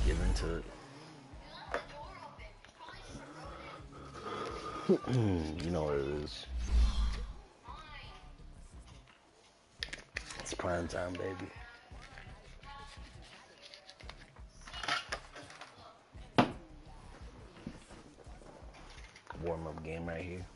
get into it. You know what it is. It's prime time, baby. Warm-up game right here.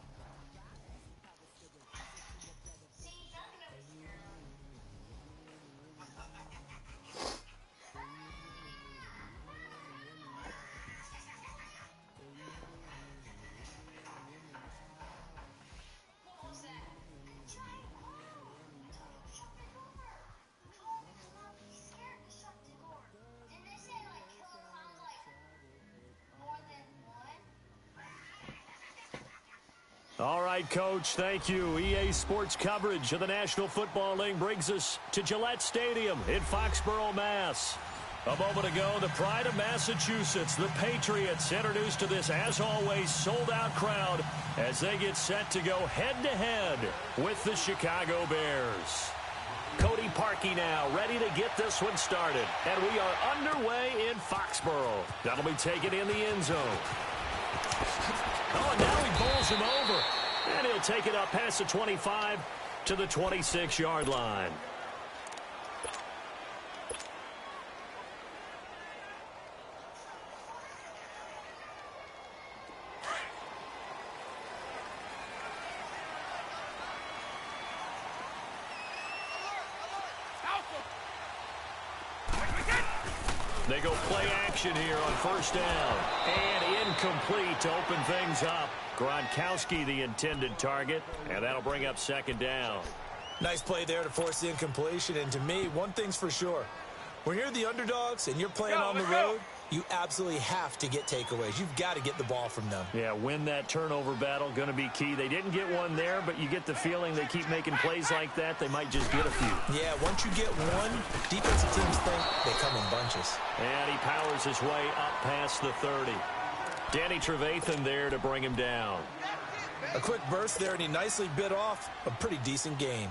All right, Coach, thank you. EA Sports coverage of the National Football League brings us to Gillette Stadium in Foxborough, Mass. A moment ago, the pride of Massachusetts, the Patriots, introduced to this, as always, sold-out crowd as they get set to go head-to-head with the Chicago Bears. Cody Parkey now ready to get this one started. And we are underway in Foxborough. That'll be taken in the end zone. Oh, and now he bowls him over. And he'll take it up past the 25 to the 26-yard line. They go play action here on first down. And incomplete to open things up. Gronkowski the intended target. And that'll bring up second down. Nice play there to force the incompletion. And to me, one thing's for sure. When you're the underdogs and you're playing on the road, you absolutely have to get takeaways. You've got to get the ball from them. Yeah, win that turnover battle, going to be key. They didn't get one there, but you get the feeling they keep making plays like that, they might just get a few. Yeah, once you get one, defensive teams think they come in bunches. And he powers his way up past the 30. Danny Trevathan there to bring him down. A quick burst there, and he nicely bit off a pretty decent gain.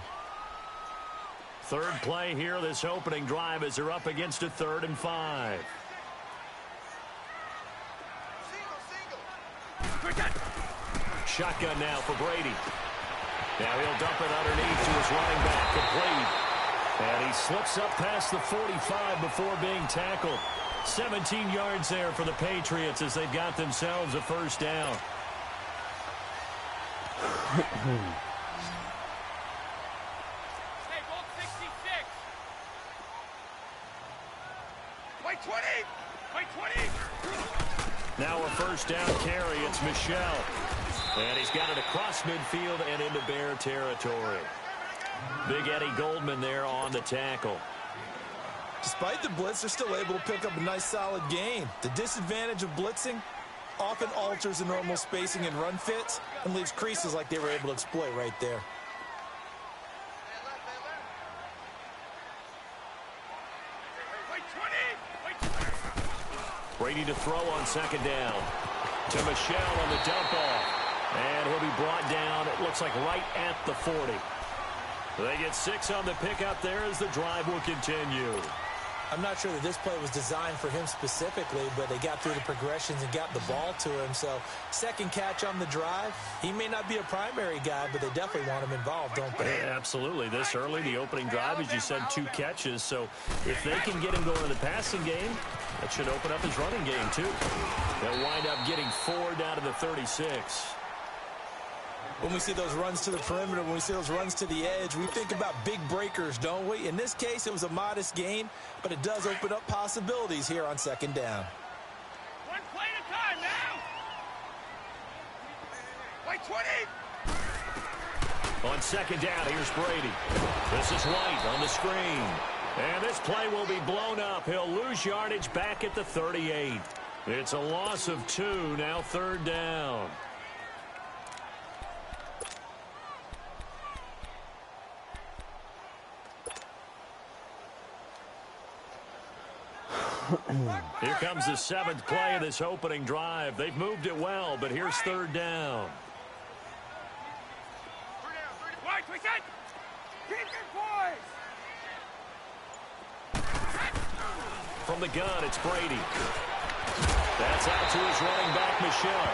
Third play here, this opening drive, as they're up against a 3rd and 5. Shotgun now for Brady. Now he'll dump it underneath to his running back, complete. And he slips up past the 45 before being tackled. 17 yards there for the Patriots as they've got themselves a first down. Now a first down carry. It's Michel. And he's got it across midfield and into Bear territory. Big Eddie Goldman there on the tackle. Despite the blitz, they're still able to pick up a nice solid gain. The disadvantage of blitzing often alters the normal spacing and run fits and leaves creases like they were able to exploit right there. Brady to throw on second down. To Michel on the dump off. And he'll be brought down, it looks like right at the 40. They get 6 on the pickup there as the drive will continue. I'm not sure that this play was designed for him specifically, but they got through the progressions and got the ball to him. So second catch on the drive. He may not be a primary guy, but they definitely want him involved, don't they? Yeah, absolutely. This early, the opening drive, as you said, 2 catches. So if they can get him going in the passing game, that should open up his running game too. They'll wind up getting 4 down to the 36. When we see those runs to the perimeter, when we see those runs to the edge, we think about big breakers, don't we? In this case, it was a modest gain, but it does open up possibilities here on second down. One play at a time now. Play 20. On second down, here's Brady. This is White on the screen. And this play will be blown up. He'll lose yardage back at the 38. It's a loss of 2, now 3rd down. Here comes the 7th play of this opening drive. They've moved it well, but here's 3rd down. From From the gun, it's Brady. That's out to his running back, Michelle.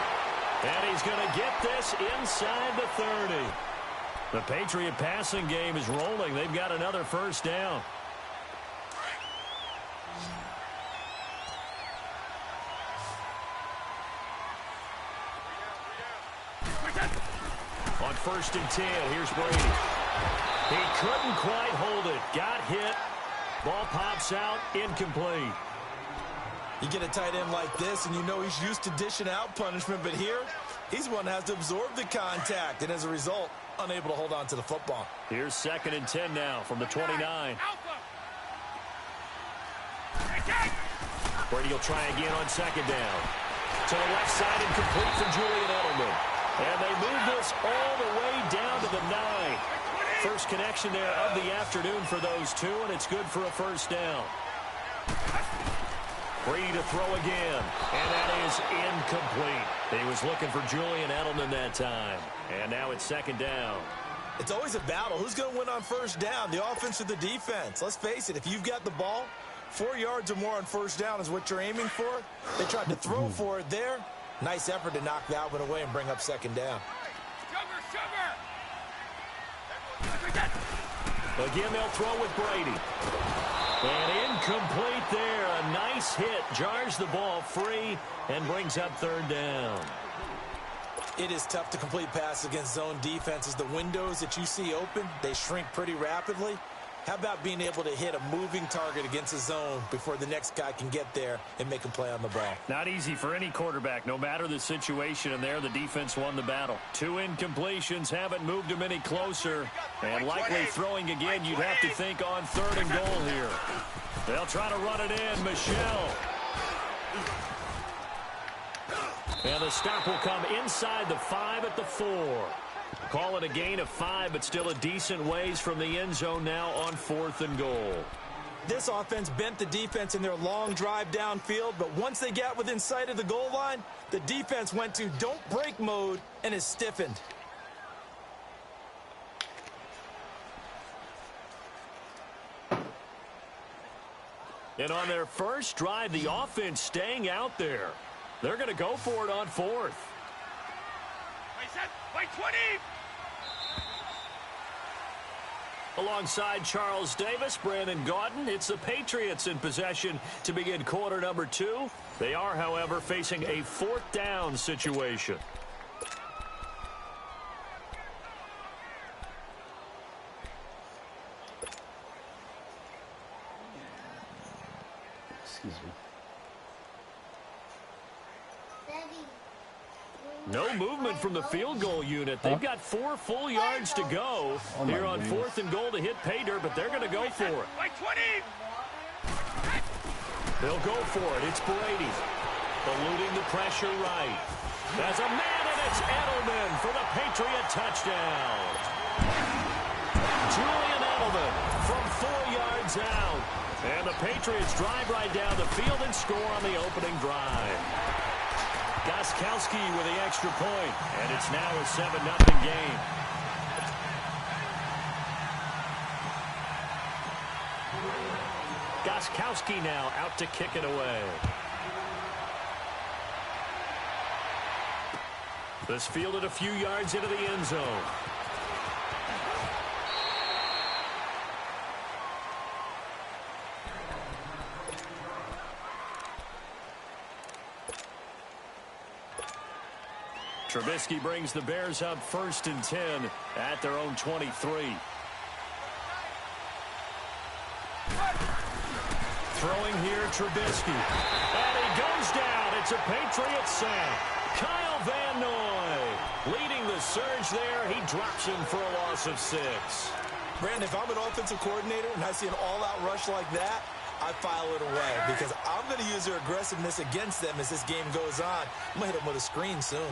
And he's going to get this inside the 30. The Patriot passing game is rolling. They've got another first down. On 1st and 10, here's Brady. He couldn't quite hold it. Got hit. Ball pops out, incomplete. You get a tight end like this, and you know he's used to dishing out punishment, but here, he's one that has to absorb the contact, and as a result, unable to hold on to the football. Here's 2nd and 10 now from the 29. Brady will try again on 2nd down. To the left side and complete for Julian Edelman. And they move this all the way down to the 9. First connection there of the afternoon for those two, and it's good for a first down. Brady to throw again, and that is incomplete. He was looking for Julian Edelman that time, and now it's 2nd down. It's always a battle. Who's going to win on first down, the offense or the defense? Let's face it, if you've got the ball, 4 yards or more on first down is what you're aiming for. They tried to throw for it there. Nice effort to knock that one away and bring up 2nd down. Again, they'll throw with Brady. And incomplete there. A nice hit. Jars the ball free and brings up 3rd down. It is tough to complete passes against zone defenses. The windows that you see open, they shrink pretty rapidly. How about being able to hit a moving target against a zone before the next guy can get there and make a play on the ball? Not easy for any quarterback, no matter the situation, and there the defense won the battle. 2 incompletions haven't moved him any closer, and likely throwing again, you'd have to think on 3rd and goal here. They'll try to run it in. Michelle. And the stop will come inside the 5 at the 4. Call it a gain of 5, but still a decent ways from the end zone now on 4th and goal. This offense bent the defense in their long drive downfield, but once they got within sight of the goal line, the defense went to don't break mode and is stiffened. And on their first drive, the offense staying out there. They're going to go for it on 4th. Wait, 20! Alongside Charles Davis, Brandon Gaudin, it's the Patriots in possession to begin quarter number 2. They are, however, facing a 4th down situation. Excuse me. No movement from the field goal unit. They've got 4 full yards to go here on 4th and goal to hit pay dirt, but they're going to go for it. Wait, 20! They'll go for it. It's Brady. Eluding the pressure right. There's a man, and it's Edelman for the Patriot touchdown. Julian Edelman from 4 yards out. And the Patriots drive right down the field and score on the opening drive. Gostkowski with the extra point, and it's now a 7-0 game. Gostkowski now out to kick it away. This fielded a few yards into the end zone. Trubisky brings the Bears up 1st and 10 at their own 23. Throwing here, Trubisky. And he goes down. It's a Patriot sack. Kyle Van Noy leading the surge there. He drops him for a loss of 6. Brandon, if I'm an offensive coordinator and I see an all-out rush like that, I file it away because I'm going to use their aggressiveness against them as this game goes on. I'm going to hit them with a screen soon.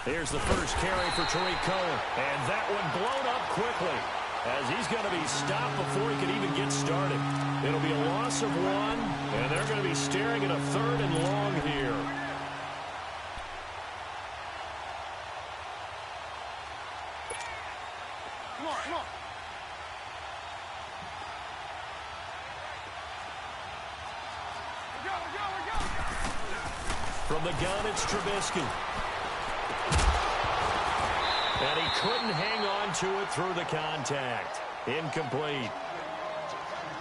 Here's the first carry for Tariq Cohen. And that one blown up quickly as he's going to be stopped before he can even get started. It'll be a loss of 1, and they're going to be staring at a 3rd and long here. Come on, come on. From the gun, it's Trubisky. And he couldn't hang on to it through the contact. Incomplete.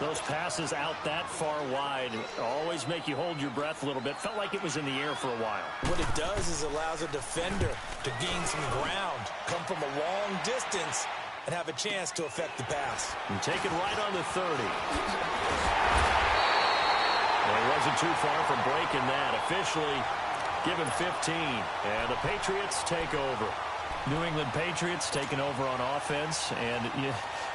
Those passes out that far wide always make you hold your breath a little bit. Felt like it was in the air for a while. What it does is allows a defender to gain some ground, come from a long distance, and have a chance to affect the pass. And take it right on the 30. Well, he wasn't too far from breaking that. Officially given 15. And the Patriots take over. New England Patriots taking over on offense. And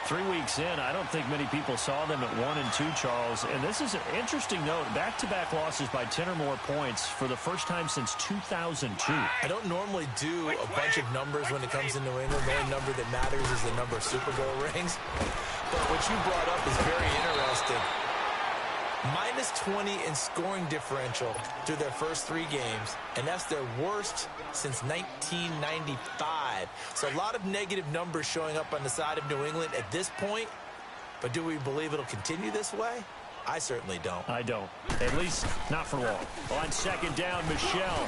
3 weeks in, I don't think many people saw them at 1-2, Charles. And this is an interesting note. Back-to-back losses by 10 or more points for the first time since 2002. I don't normally do a bunch of numbers when it comes to New England. The only number that matters is the number of Super Bowl rings. But what you brought up is very interesting. Minus 20 in scoring differential through their first 3 games, and that's their worst since 1995. So a lot of negative numbers showing up on the side of New England at this point. But do we believe it'll continue this way? I certainly don't. I don't. At least not for long. On second down, Michelle.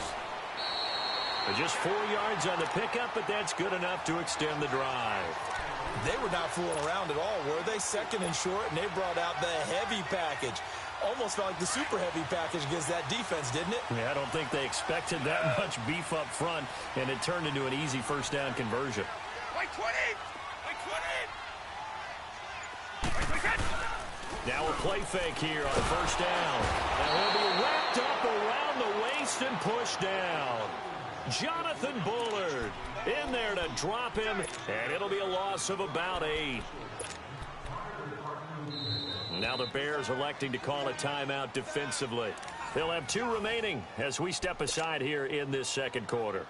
Just 4 yards on the pickup, but that's good enough to extend the drive. They were not fooling around at all, were they? Second and short, and they brought out the heavy package. Almost felt like the super heavy package against that defense, didn't it? Yeah, I don't think they expected that much beef up front, and it turned into an easy first down conversion. Like 20! Like 20! Now a play fake here on first down. And he'll be wrapped up around the waist and pushed down. Jonathan Bullard in there to drop him, and it'll be a loss of about 8. Now the Bears electing to call a timeout defensively. They'll have 2 remaining as we step aside here in this second quarter.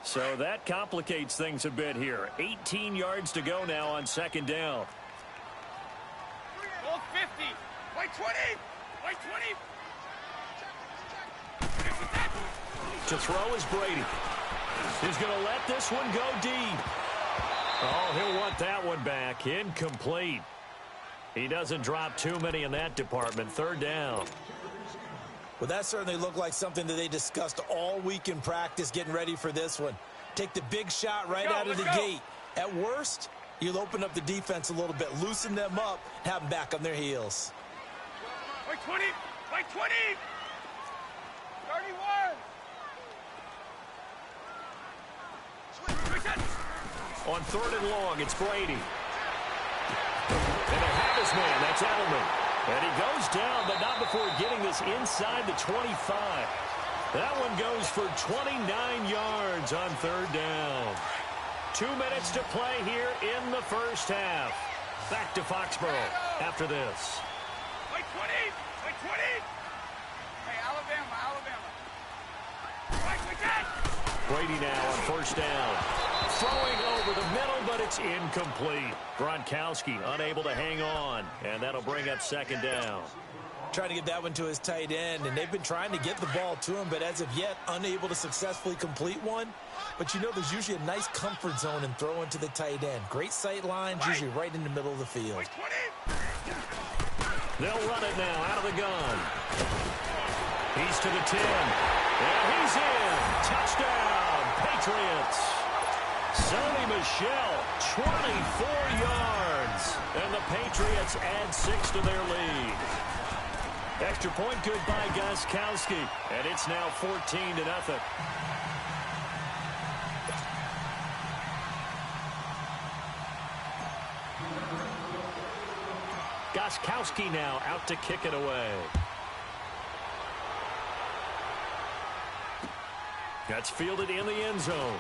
So that complicates things a bit here. 18 yards to go now on second down. Ball 50! Like 20! Like 20! To throw is Brady. He's going to let this one go deep. Oh, he'll want that one back. Incomplete. He doesn't drop too many in that department. Third down. Well, that certainly looked like something that they discussed all week in practice getting ready for this one. Take the big shot right out of the gate. At worst, you'll open up the defense a little bit, loosen them up, have them back on their heels. Like 20! Like 20! 31! On third and long, it's Brady. And they have his man. That's Edelman. And he goes down, but not before getting this inside the 25. That one goes for 29 yards on third down. 2 minutes to play here in the first half. Back to Foxborough after this. Like 20! Like 20! Hey, Alabama. Like that! Brady now on first down. Throwing over the middle, but it's incomplete. Gronkowski unable to hang on, and that'll bring up second down. Trying to get that one to his tight end, and they've been trying to get the ball to him, but as of yet, unable to successfully complete one. But you know there's usually a nice comfort zone in throwing to the tight end. Great sight lines, usually right in the middle of the field. Like 20! They'll run it now out of the gun. He's to the 10. And he's in. Touchdown, Patriots. Sonny Michel, 24 yards. And the Patriots add 6 to their lead. Extra point good by Gostkowski. And it's now 14-0. Gostkowski now out to kick it away. That's fielded in the end zone.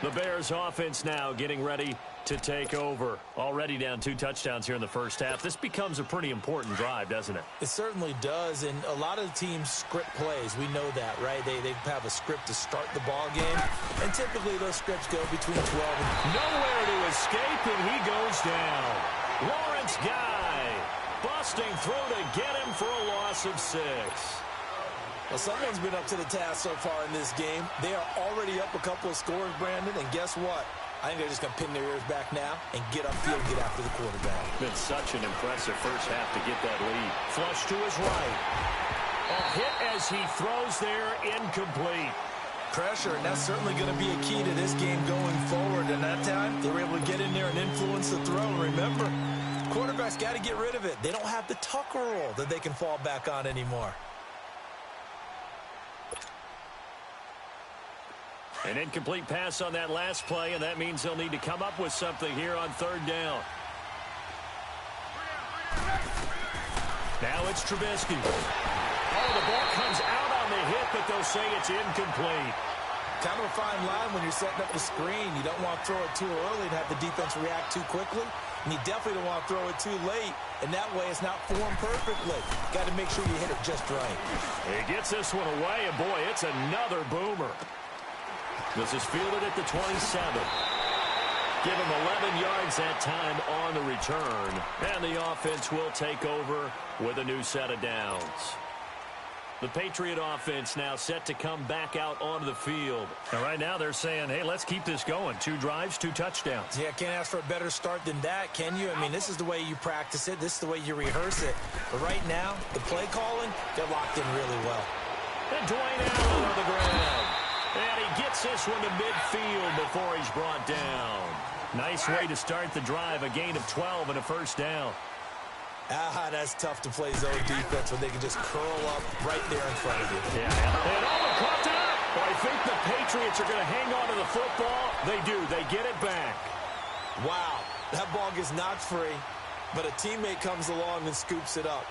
The Bears offense now getting ready to take over. Already down 2 touchdowns here in the first half. This becomes a pretty important drive, doesn't it? It certainly does, and a lot of the teams script plays. We know that, right? They have a script to start the ball game, and typically those scripts go between 12 and... Nowhere to escape, and he goes down. Lawrence Guy busting through to get him for a loss of 6. Well, someone's been up to the task so far in this game. They are already up a couple of scores, Brandon, and guess what? I think they're just going to pin their ears back now and get upfield and get after the quarterback. Been such an impressive first half to get that lead. Flush to his right. A hit as he throws there, incomplete. Pressure, and that's certainly going to be a key to this game going forward. And that time, they were able to get in there and influence the throw. And remember, quarterbacks got to get rid of it. They don't have the Tucker roll that they can fall back on anymore. An incomplete pass on that last play, and that means they'll need to come up with something here on third down. Now it's Trubisky. Oh, the ball comes out on the hit, but they'll say it's incomplete. Kind of a fine line when you're setting up the screen. You don't want to throw it too early and have the defense react too quickly. And you definitely don't want to throw it too late. And that way it's not formed perfectly. Got to make sure you hit it just right. He gets this one away, and boy, it's another boomer. This is fielded at the 27. Give him 11 yards that time on the return. And the offense will take over with a new set of downs. The Patriot offense now set to come back out onto the field. And right now they're saying, hey, let's keep this going. 2 drives, 2 touchdowns. Yeah, can't ask for a better start than that, can you? I mean, this is the way you practice it. This is the way you rehearse it. But right now, the play calling, they're locked in really well. And Dwayne Allen on the ground. And he gets this one to midfield before he's brought down. Nice way to start the drive. A gain of 12 and a first down. That's tough to play zone defense when they can just curl up right there in front of you. Yeah. And Allen caught up. Well, I think the Patriots are going to hang on to the football. They do. They get it back. Wow. That ball gets knocked free, but a teammate comes along and scoops it up.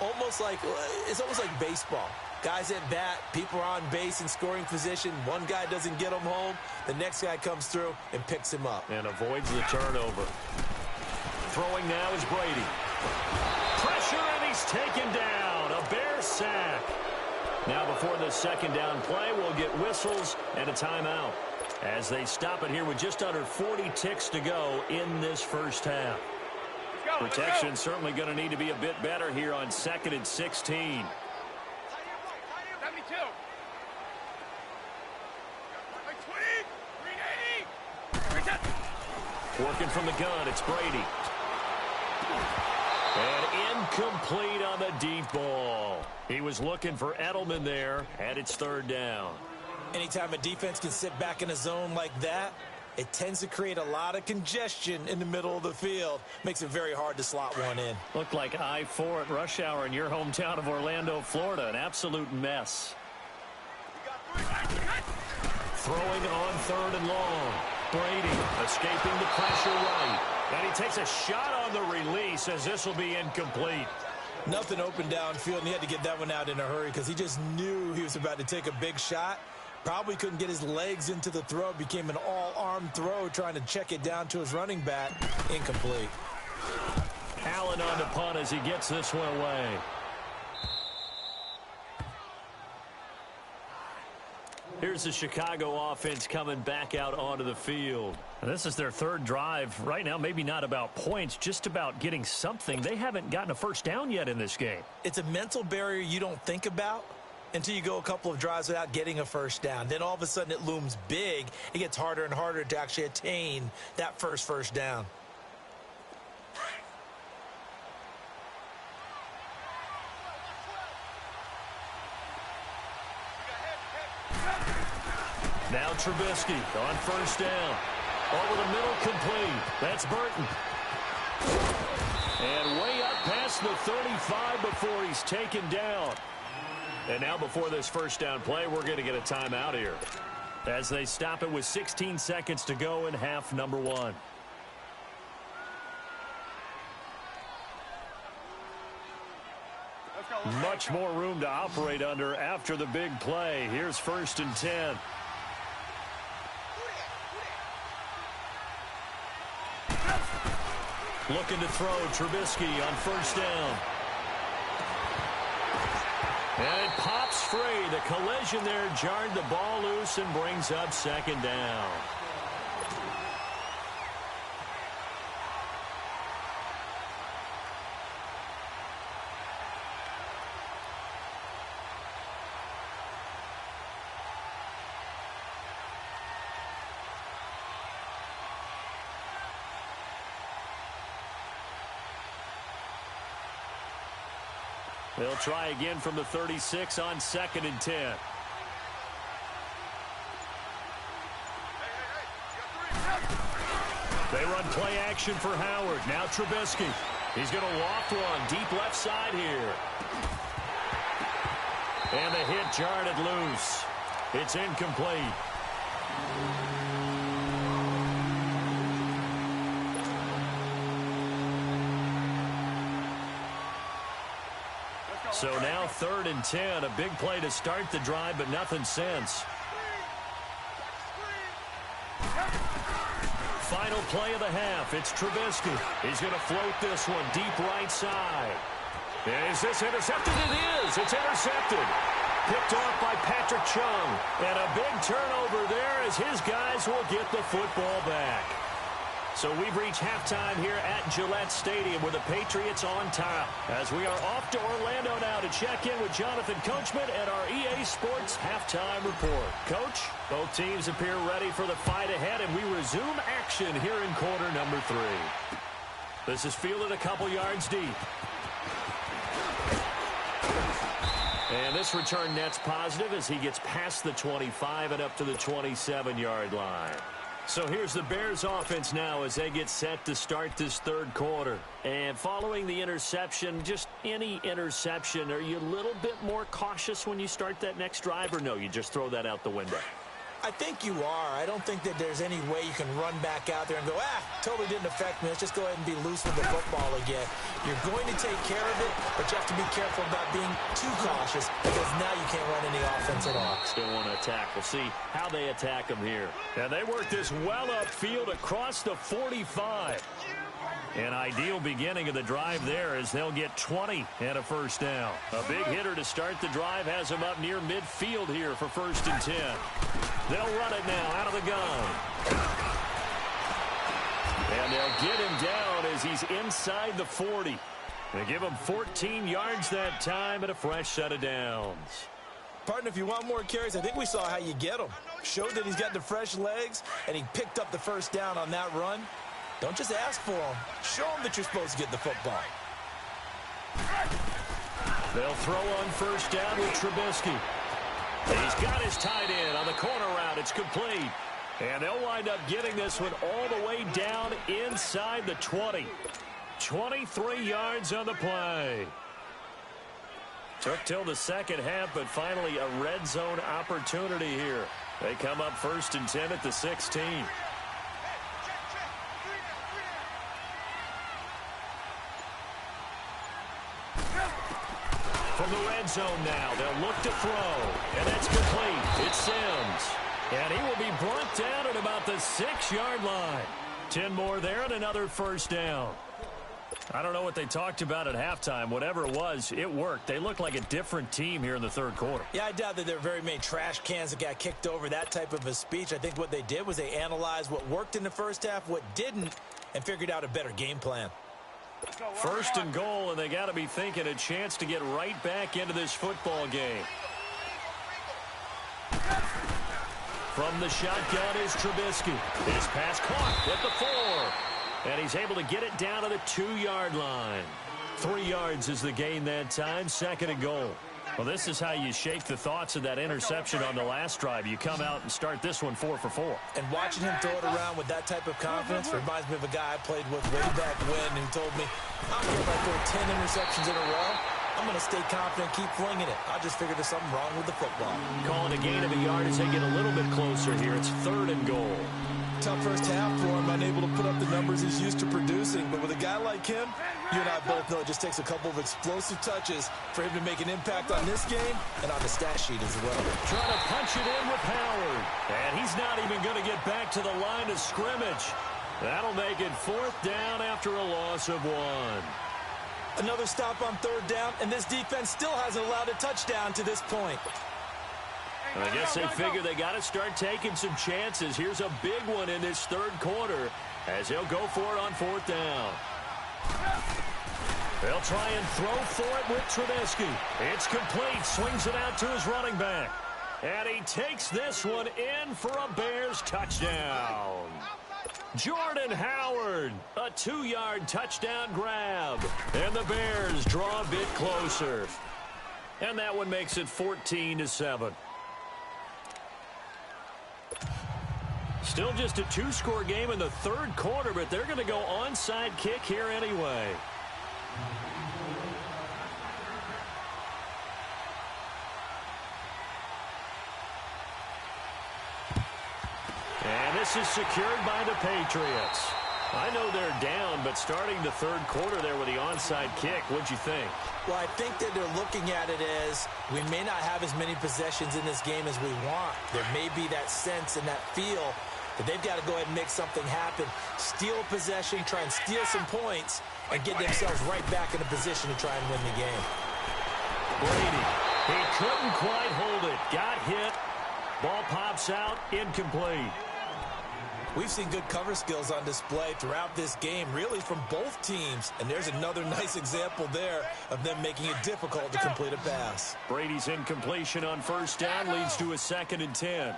It's almost like baseball. Guys at bat, people are on base in scoring position. One guy doesn't get him home. The next guy comes through and picks him up. And avoids the turnover. Throwing now is Brady. Pressure, and he's taken down. A Bear sack. Now before the second down play, we'll get whistles and a timeout as they stop it here with just under 40 ticks to go in this first half. Protection certainly going to need to be a bit better here on 2nd and 16. 72. Like 20. 380. Working from the gun, it's Brady. And incomplete on the deep ball. He was looking for Edelman there, and it's third down. Anytime a defense can sit back in a zone like that, it tends to create a lot of congestion in the middle of the field. Makes it very hard to slot one in. Looked like I-4 at rush hour in your hometown of Orlando, Florida. An absolute mess. Throwing on 3rd and long. Brady escaping the pressure right. And he takes a shot on the release as this will be incomplete. Nothing open downfield, and he had to get that one out in a hurry because he just knew he was about to take a big shot. Probably couldn't get his legs into the throw. It became an all-arm throw trying to check it down to his running back. Incomplete. Allen on the punt as he gets this one away. Here's the Chicago offense coming back out onto the field. And this is their 3rd drive. Right now, maybe not about points, just about getting something. They haven't gotten a first down yet in this game. It's a mental barrier you don't think about until you go a couple of drives without getting a first down. Then all of a sudden it looms big. It gets harder and harder to actually attain that first down. Now Trubisky on first down. Over the middle, complete. That's Burton. And way up past the 35 before he's taken down. And now before this first down play, we're going to get a timeout here as they stop it with 16 seconds to go in half number 1. Much more room to operate under after the big play. Here's 1st and 10. Looking to throw Trubisky on first down. And it pops free. The collision there jarred the ball loose and brings up 2nd down. They'll try again from the 36 on 2nd and 10. They run play action for Howard. Now Trubisky. He's going to loft one deep left side here. And the hit jarred it loose. It's incomplete. So now 3rd and 10. A big play to start the drive, but nothing since. Final play of the half. It's Trubisky. He's going to float this one deep right side. Is this intercepted? It is. It's intercepted. Picked off by Patrick Chung. And a big turnover there as his guys will get the football back. So we've reached halftime here at Gillette Stadium with the Patriots on top. As we are off to Orlando now to check in with Jonathan Coachman and our EA Sports Halftime Report. Coach, both teams appear ready for the fight ahead, and we resume action here in quarter number 3. This is fielded a couple yards deep. And this return net's positive as he gets past the 25 and up to the 27-yard line. So here's the Bears offense now as they get set to start this 3rd quarter. And following the interception, just any interception, are you a little bit more cautious when you start that next drive, or no, you just throw that out the window? I think you are. I don't think that there's any way you can run back out there and go, totally didn't affect me. Let's just go ahead and be loose with the football again. You're going to take care of it, but you have to be careful about being too cautious because now you can't run any offense at all. Still want to attack. We'll see how they attack them here. And they work this well upfield across the 45. An ideal beginning of the drive there as they'll get 20 and a first down. A big hitter to start the drive has him up near midfield here for 1st and 10. They'll run it now out of the gun. And they'll get him down as he's inside the 40. They give him 14 yards that time and a fresh set of downs. Partner, if you want more carries, I think we saw how you get them. Showed that he's got the fresh legs, and he picked up the first down on that run. Don't just ask for them. Show them that you're supposed to get the football. They'll throw on 1st down with Trubisky. He's got his tight end on the corner route. It's complete. And they'll wind up getting this one all the way down inside the 20. 23 yards on the play. Took till the 2nd half, but finally a red zone opportunity here. They come up 1st and 10 at the 16. From the red zone now, they'll look to throw. And that's complete. It's Sims. And he will be brought down at about the 6-yard line. 10 more there and another first down. I don't know what they talked about at halftime. Whatever it was, it worked. They look like a different team here in the 3rd quarter. Yeah, I doubt that there were very many trash cans that got kicked over, that type of a speech. I think what they did was they analyzed what worked in the first half, what didn't, and figured out a better game plan. 1st and goal, and they got to be thinking a chance to get right back into this football game. From the shotgun is Trubisky. His pass caught at the 4. And he's able to get it down to the 2-yard line. 3 yards is the gain that time, 2nd and goal. Well, this is how you shake the thoughts of that interception on the last drive. You come out and start this one 4 for 4. And watching him throw it around with that type of confidence reminds me of a guy I played with way back when who told me, I don't care if I throw 10 interceptions in a row. I'm going to stay confident, keep flinging it. I just figured there's something wrong with the football. Calling a gain of a yard as they get a little bit closer here. It's 3rd and goal. Tough first half for him, unable to put up the numbers he's used to producing. But with a guy like him, you and I both know it just takes a couple of explosive touches for him to make an impact on this game and on the stat sheet as well. Trying to punch it in with Howard. And he's not even going to get back to the line of scrimmage. That'll make it 4th down after a loss of 1. Another stop on 3rd down, and this defense still hasn't allowed a touchdown to this point. I guess they figure they got to start taking some chances. Here's a big one in this 3rd quarter as he'll go for it on 4th down. They'll try and throw for it with Trubisky. It's complete. Swings it out to his running back. And he takes this one in for a Bears touchdown. Jordan Howard, a 2-yard touchdown grab. And the Bears draw a bit closer. And that one makes it 14-7. Still just a 2-score game in the third quarter, but they're going to go onside kick here anyway. And this is secured by the Patriots. I know they're down, but starting the third quarter there with the onside kick, what'd you think? Well, I think that they're looking at it as we may not have as many possessions in this game as we want. There may be that sense and that feel that they've got to go ahead and make something happen, steal a possession, try and steal some points, and get themselves right back in a position to try and win the game. Brady, he couldn't quite hold it. Got hit. Ball pops out, incomplete. We've seen good cover skills on display throughout this game, really from both teams. And there's another nice example there of them making it difficult to complete a pass. Brady's incompletion on first down leads to a 2nd and 10.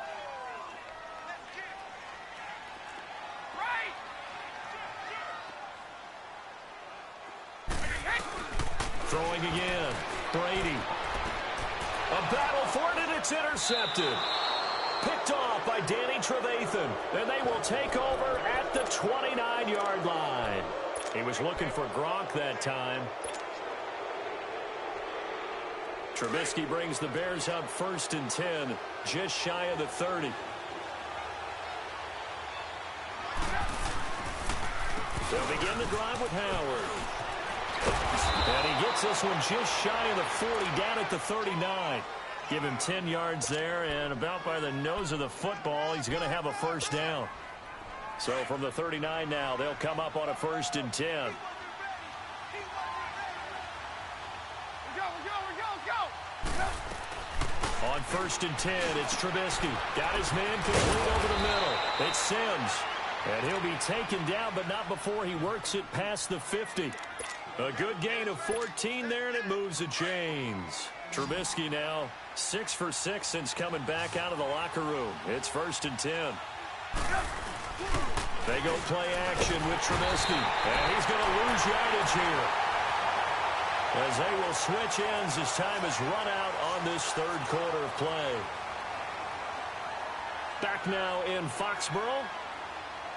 Throwing again. Brady. A battle for it, and it's intercepted. Picked off by Danny Trevathan, and they will take over at the 29-yard line. He was looking for Gronk that time. Trubisky brings the Bears up 1st and 10, just shy of the 30. They'll begin the drive with Howard. And he gets this one just shy of the 40, down at the 39. Give him 10 yards there, and about by the nose of the football, he's going to have a first down. So from the 39 now, they'll come up on a 1st and 10. On 1st and 10, it's Trubisky. Got his man complete over the middle. It's Sims. And he'll be taken down, but not before he works it past the 50. A good gain of 14 there, and it moves the chains. Trubisky now 6 for 6 since coming back out of the locker room. It's 1st and 10. They go play action with Trubisky. And he's going to lose yardage here, as they will switch ends as time has run out on this third quarter of play. Back now in Foxborough.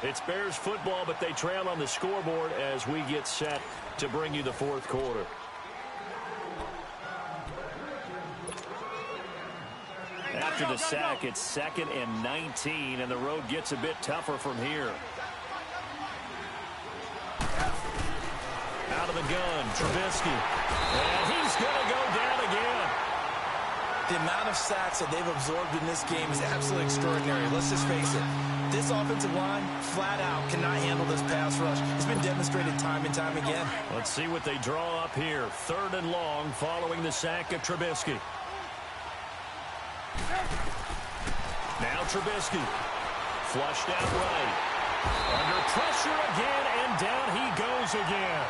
It's Bears football, but they trail on the scoreboard as we get set to bring you the fourth quarter. After the sack, it's 2nd and 19, and the road gets a bit tougher from here. Out of the gun, Trubisky. And he's going to go down again. The amount of sacks that they've absorbed in this game is absolutely extraordinary. Let's just face it. This offensive line, flat out, cannot handle this pass rush. It's been demonstrated time and time again. Let's see what they draw up here. 3rd and long following the sack of Trubisky. Now Trubisky. Flushed out right. Under pressure again, and down he goes again.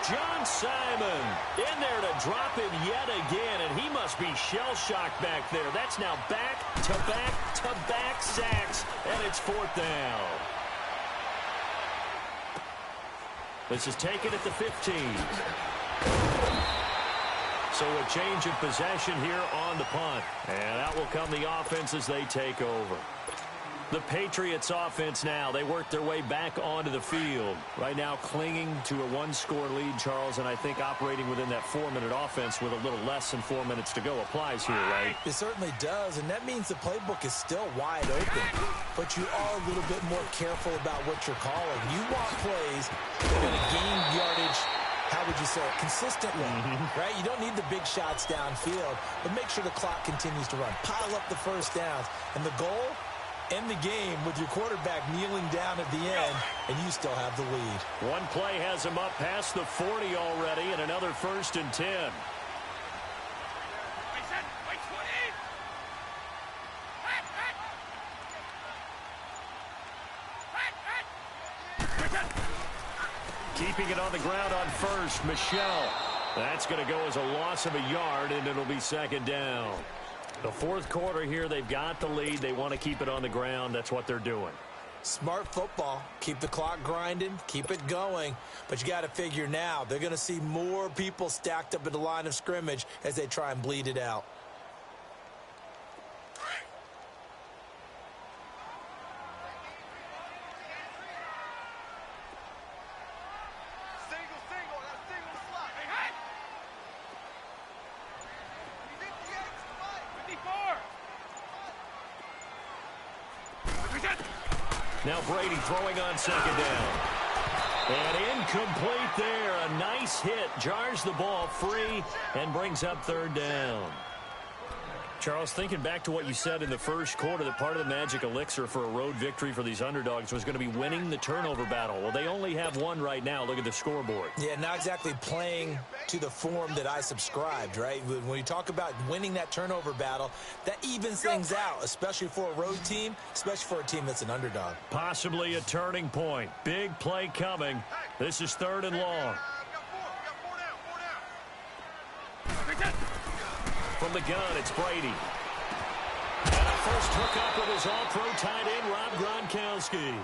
John Simon in there to drop him yet again, and he must be shell-shocked back there. That's now back-to-back-to-back sacks, and it's 4th down. This is taken at the 15. So a change of possession here on the punt, and out will come the offense as they take over. The Patriots offense now, they work their way back onto the field. Right now clinging to a 1-score lead, Charles, and I think operating within that 4-minute offense with a little less than 4 minutes to go applies here, right? It certainly does, and that means the playbook is still wide open. But you are a little bit more careful about what you're calling. You want plays that are going to gain yardage, how would you say it, consistently, right? You don't need the big shots downfield, but make sure the clock continues to run. Pile up the first downs, and the goal, end the game with your quarterback kneeling down at the end, and you still have the lead. One play has him up past the 40 already, and another 1st and 10. Keeping it on the ground on first, Michelle. That's going to go as a loss of a yard, and it'll be 2nd down. The fourth quarter here, they've got the lead. They want to keep it on the ground. That's what they're doing. Smart football. Keep the clock grinding. Keep it going. But you got to figure now, they're going to see more people stacked up at the line of scrimmage as they try and bleed it out. Now Brady throwing on second down. And incomplete there. A nice hit. Jars the ball free and brings up third down. Charles, thinking back to what you said in the first quarter, that part of the magic elixir for a road victory for these underdogs was going to be winning the turnover battle. Well, they only have one right now. Look at the scoreboard. Yeah, not exactly playing to the form that I subscribed, right? When you talk about winning that turnover battle, that evens things out, especially for a road team, especially for a team that's an underdog. Possibly a turning point. Big play coming. This is third and long. From the gun, it's Brady. And a first hookup with his all-pro tight end, Rob Gronkowski.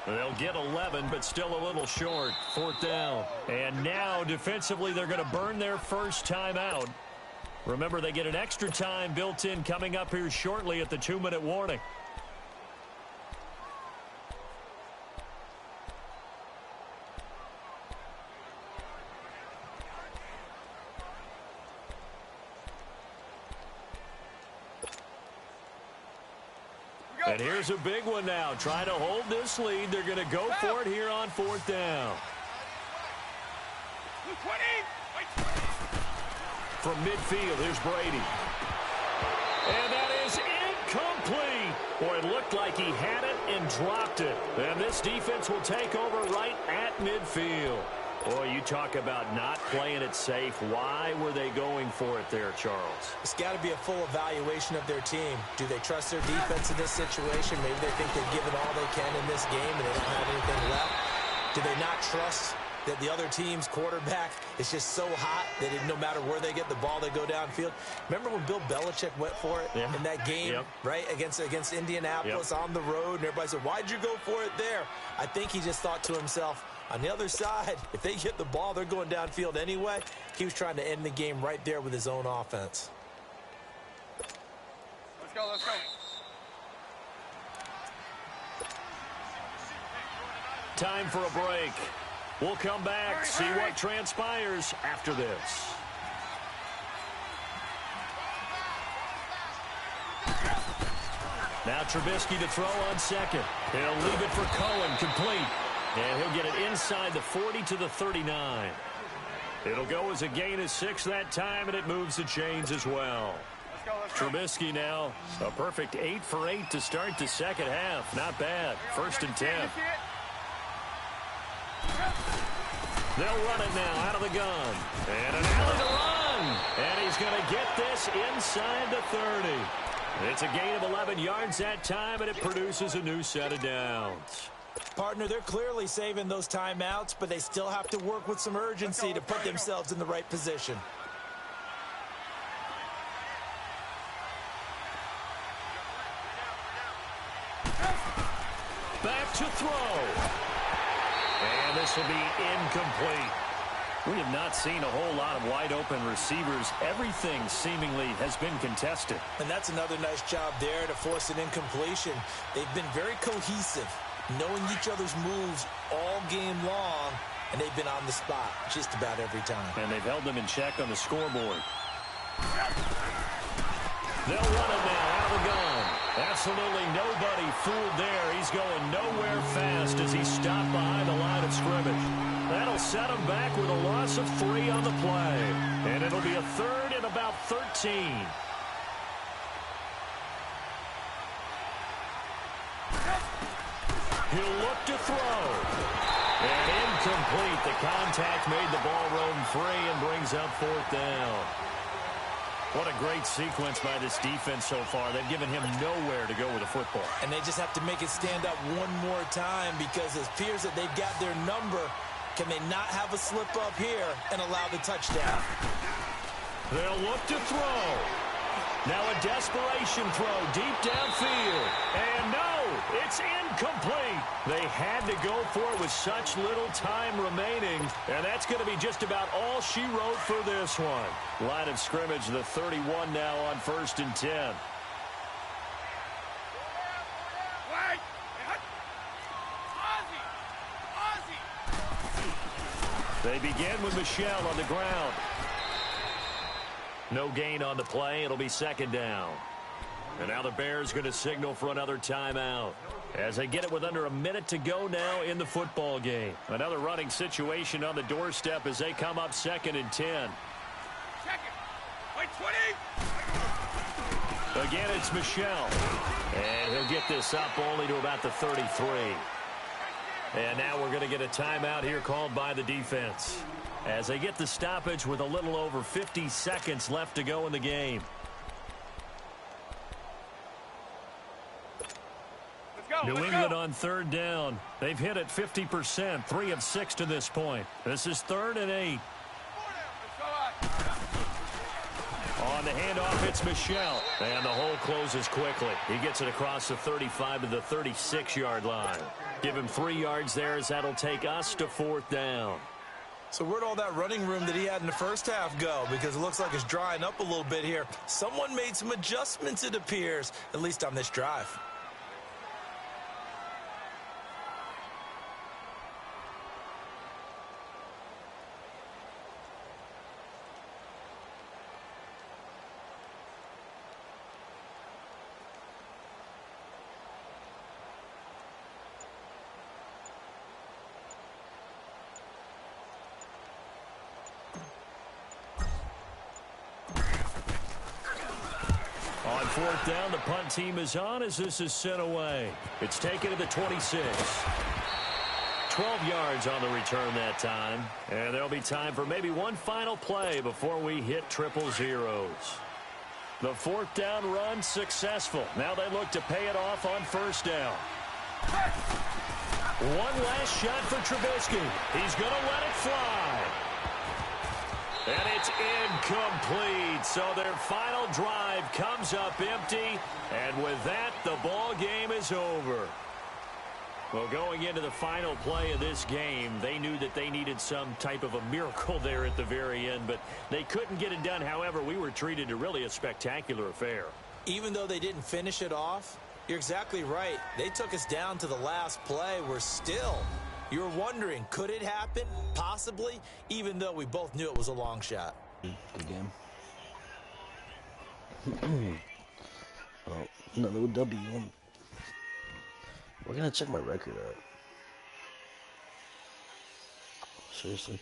They'll get 11, but still a little short. Fourth down. And now, defensively, they're going to burn their first timeout. Remember, they get an extra time built in coming up here shortly at the 2-minute warning. And here's a big one now. Trying to hold this lead. They're going to go for it here on fourth down. From midfield, here's Brady. And that is incomplete. Boy, it looked like he had it and dropped it. And this defense will take over right at midfield. Boy, you talk about not playing it safe. Why were they going for it there, Charles? It's got to be a full evaluation of their team. Do they trust their defense in this situation? Maybe they think they've given all they can in this game and they don't have anything left. Do they not trust that the other team's quarterback is just so hot that no matter where they get the ball, they go downfield? Remember when Bill Belichick went for it in that game, right, against Indianapolis on the road, and everybody said, why'd you go for it there? I think he just thought to himself, on the other side, if they get the ball, they're going downfield anyway. He was trying to end the game right there with his own offense. Let's go, let's go. Time for a break. We'll come back, see what transpires after this. Now Trubisky to throw on second. He'll leave it for Cohen, complete. And he'll get it inside the 40 to the 39. It'll go as a gain of 6 that time, and it moves the chains as well. Trubisky now, a perfect 8 for 8 to start the second half. Not bad. First and 10. They'll run it now out of the gun. And an alley to run. And he's going to get this inside the 30. It's a gain of 11 yards that time, and it produces a new set of downs. Partner, they're clearly saving those timeouts, but they still have to work with some urgency to put themselves in the right position. Back to throw. And this will be incomplete. We have not seen a whole lot of wide-open receivers. Everything seemingly has been contested. And that's another nice job there to force an incompletion. They've been very cohesive, knowing each other's moves all game long, and they've been on the spot just about every time. And they've held them in check on the scoreboard. They'll run it now out of the gun. Absolutely nobody fooled there. He's going nowhere fast as he's stopped behind the line of scrimmage. That'll set him back with a loss of 3 on the play. And it'll be a third and about 13. He'll look to throw. And incomplete. The contact made the ball roam free and brings up fourth down. What a great sequence by this defense so far. They've given him nowhere to go with the football. And they just have to make it stand up one more time because it appears that they've got their number. Can they not have a slip up here and allow the touchdown? They'll look to throw. Now a desperation throw deep downfield. And no, it's incomplete. They had to go for it with such little time remaining. And that's going to be just about all she wrote for this one. Line of scrimmage, the 31 now on 1st and 10. They begin with Michelle on the ground. No gain on the play. It'll be 2nd down. And now the Bears going to signal for another timeout as they get it with under a minute to go now in the football game. Another running situation on the doorstep as they come up 2nd and 10. Wait, 20. Again, it's Michelle. And he'll get this up only to about the 33. And now we're going to get a timeout here called by the defense as they get the stoppage with a little over 50 seconds left to go in the game. New England on 3rd down. They've hit it 50%, 3 of 6 to this point. This is 3rd and 8. On the handoff, it's Michelle. And the hole closes quickly. He gets it across the 35 to the 36-yard line. Give him 3 yards there as that'll take us to 4th down. So where'd all that running room that he had in the first half go? Because it looks like it's drying up a little bit here. Someone made some adjustments, it appears, at least on this drive. On 4th down, the punt team is on as this is sent away. It's taken to the 26. 12 yards on the return that time. And there'll be time for maybe one final play before we hit triple zeros. The 4th down run successful. Now they look to pay it off on 1st down. One last shot for Trubisky. He's going to let it fly. And it's incomplete. So their final drive comes up empty. And with that, the ball game is over. Well, going into the final play of this game, they knew that they needed some type of a miracle there at the very end, but they couldn't get it done. However, we were treated to really a spectacular affair. Even though they didn't finish it off, you're exactly right. They took us down to the last play. We're still... You're wondering, could it happen? Possibly, even though we both knew it was a long shot. Good game. Oh, another W. We're going to check my record out. Seriously?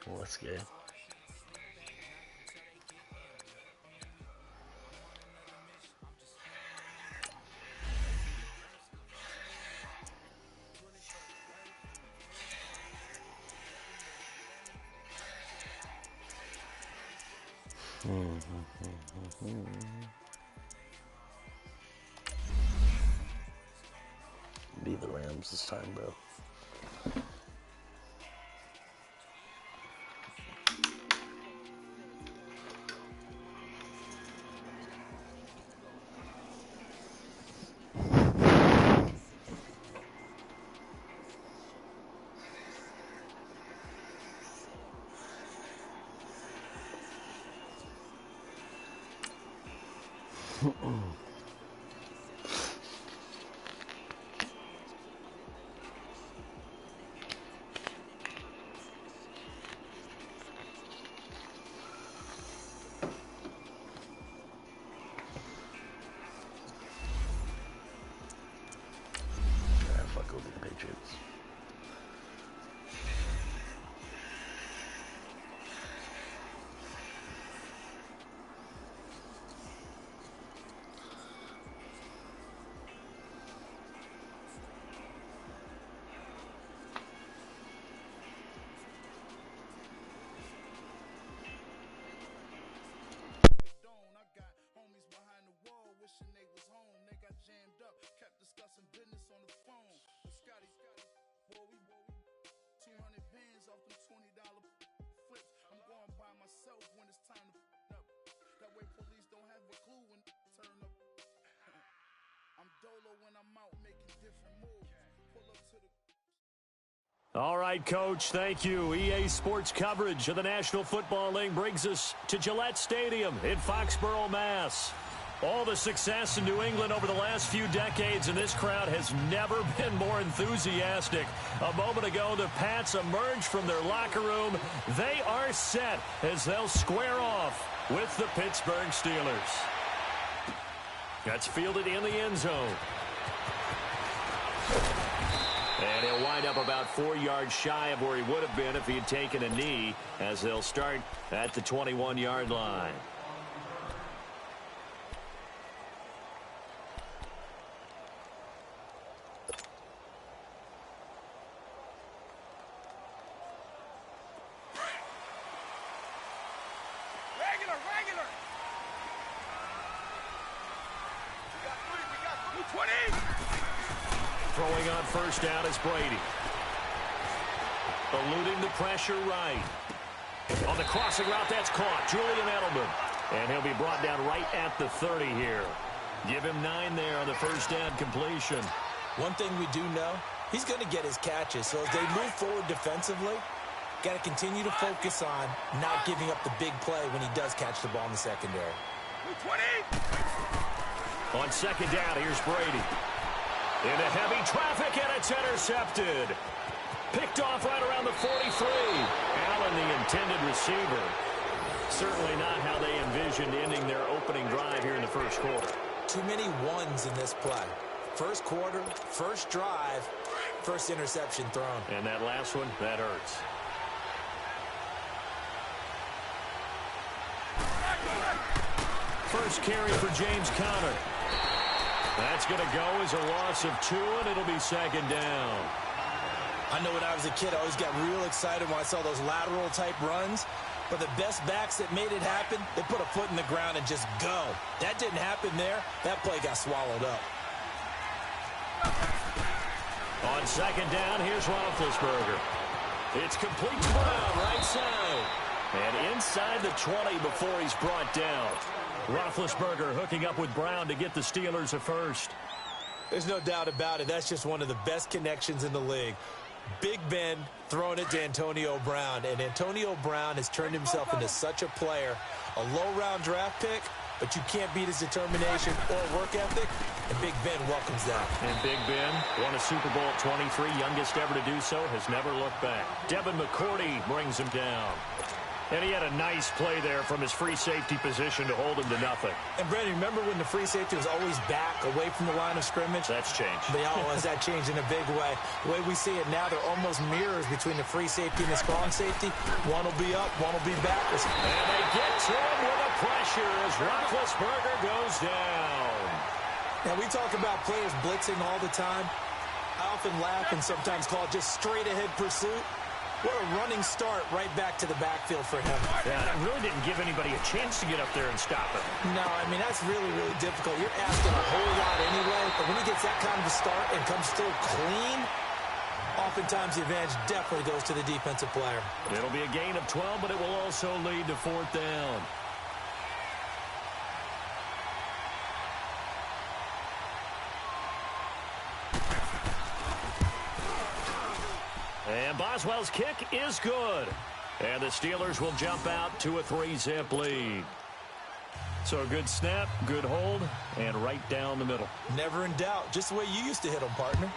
Well, that's good. Be the Rams this time, bro. wishing they was home. They got jammed up, kept discussing business on the phone. But Scotty, boy, we 200 bands off them $20 flips. I'm going by myself when it's time to up. That way police don't have a clue when turn up. I'm dolo when I'm out making different moves. Pull up to the... All right, Coach, thank you. EA Sports coverage of the National Football League brings us to Gillette Stadium in Foxborough, Mass. All the success in New England over the last few decades, and this crowd has never been more enthusiastic. A moment ago, the Pats emerged from their locker room. They are set as they'll square off with the Pittsburgh Steelers. That's fielded in the end zone. And he'll wind up about 4 yards shy of where he would have been if he had taken a knee, as they'll start at the 21-yard line. Regular. We got 20. Throwing on first down is Brady. Eluding the pressure right. On the crossing route, that's caught. Julian Edelman. And he'll be brought down right at the 30 here. Give him 9 there on the first down completion. One thing we do know, he's going to get his catches. So as they move forward defensively, got to continue to focus on not giving up the big play when he does catch the ball in the secondary. 20. On second down, here's Brady. Into heavy traffic, and it's intercepted. Picked off right around the 43. Allen, the intended receiver. Certainly not how they envisioned ending their opening drive here in the first quarter. Too many ones in this play. First quarter, first drive, first interception thrown. And that last one, that hurts. First carry for James Conner. That's going to go as a loss of 2, and it'll be second down. I know when I was a kid, I always got real excited when I saw those lateral-type runs. But the best backs that made it happen, they put a foot in the ground and just go. That didn't happen there. That play got swallowed up. On second down, here's Roethlisberger. It's complete to Brown, right side. And inside the 20 before he's brought down. Roethlisberger hooking up with Brown to get the Steelers a first. There's no doubt about it. That's just one of the best connections in the league. Big Ben throwing it to Antonio Brown. And Antonio Brown has turned himself into such a player. A low-round draft pick, but you can't beat his determination or work ethic. And Big Ben welcomes that. And Big Ben won a Super Bowl at 23, youngest ever to do so, has never looked back. Devin McCourty brings him down. And he had a nice play there from his free safety position to hold him to nothing. And, Brandon, remember when the free safety was always back, away from the line of scrimmage? That's changed. That changed in a big way. The way we see it now, they're almost mirrors between the free safety and the strong safety. One will be up, one will be back. And they get to him with a pressure as Roethlisberger goes down. Now, we talk about players blitzing all the time. I often laugh and sometimes call it just straight-ahead pursuit. What a running start right back to the backfield for him. Yeah, that really didn't give anybody a chance to get up there and stop him. No, I mean, that's really, really difficult. You're asking a whole lot anyway, but when he gets that kind of a start and comes still clean, oftentimes the advantage definitely goes to the defensive player. It'll be a gain of 12, but it will also lead to fourth down. And Boswell's kick is good. And the Steelers will jump out to a 3-zip lead. So a good snap, good hold, and right down the middle. Never in doubt. Just the way you used to hit them, partner.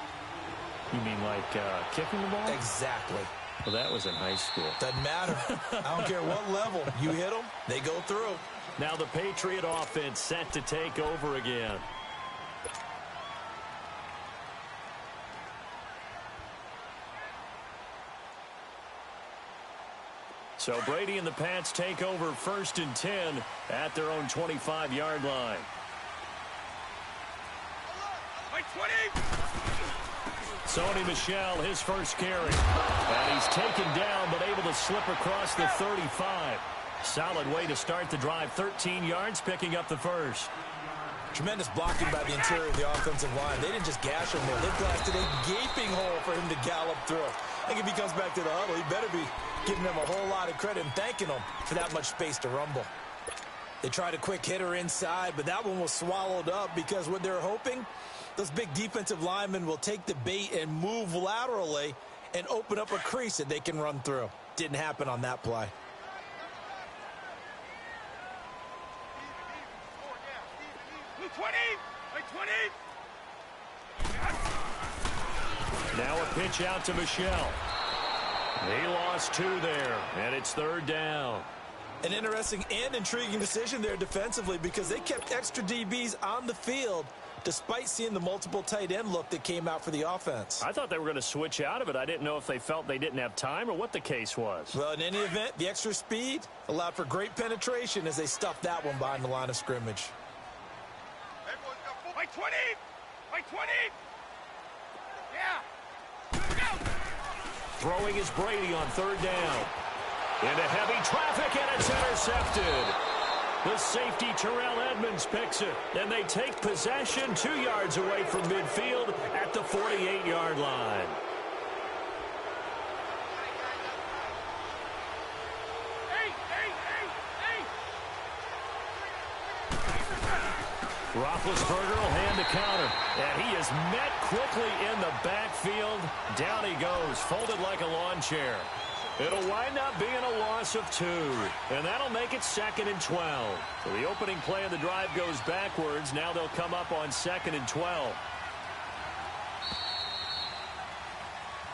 You mean like kicking the ball? Exactly. Well, that was in high school. Doesn't matter. I don't care what level. You hit them, they go through. Now the Patriot offense set to take over again. So Brady and the Pats take over 1st and 10 at their own 25-yard line. 20. Sony Michel, his first carry. And he's taken down, but able to slip across the 35. Solid way to start the drive. 13 yards, picking up the first. Tremendous blocking by the interior of the offensive line. They didn't just gash him there. They blasted a gaping hole for him to gallop through. I think if he comes back to the huddle, he better be giving them a whole lot of credit and thanking them for that much space to rumble. They tried a quick hitter inside, but that one was swallowed up because what they're hoping, those big defensive linemen will take the bait and move laterally and open up a crease that they can run through. Didn't happen on that play. Blue 20! White 20! Now a pitch out to Michelle. He lost 2 there, and it's 3rd down. An interesting and intriguing decision there defensively because they kept extra DBs on the field despite seeing the multiple tight end look that came out for the offense. I thought they were going to switch out of it. I didn't know if they felt they didn't have time or what the case was. Well, in any event, the extra speed allowed for great penetration as they stuffed that one behind the line of scrimmage. White 20! White 20! Yeah! Go! Throwing is Brady on 3rd down. Into heavy traffic, and it's intercepted. The safety, Terrell Edmonds, picks it. And they take possession 2 yards away from midfield at the 48-yard line. Roethlisberger will hand the counter, and he is met quickly in the backfield. Down he goes, folded like a lawn chair. It'll wind up being a loss of 2, and that'll make it 2nd and 12. So the opening play of the drive goes backwards. Now they'll come up on 2nd and 12.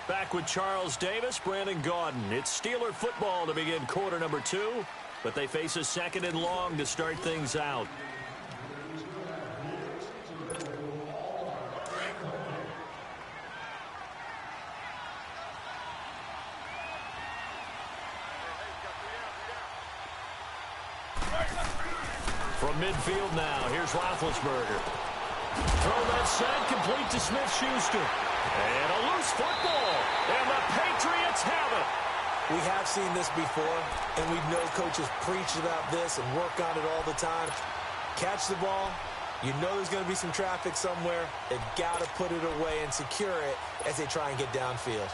Back with Charles Davis, Brandon Gaudin. It's Steeler football to begin quarter number 2, but they face a 2nd and long to start things out. From midfield now, here's Roethlisberger. Throw that side, complete to Smith-Schuster. And a loose football, and the Patriots have it. We have seen this before, and we know coaches preach about this and work on it all the time. Catch the ball. You know there's going to be some traffic somewhere. They've got to put it away and secure it as they try and get downfield.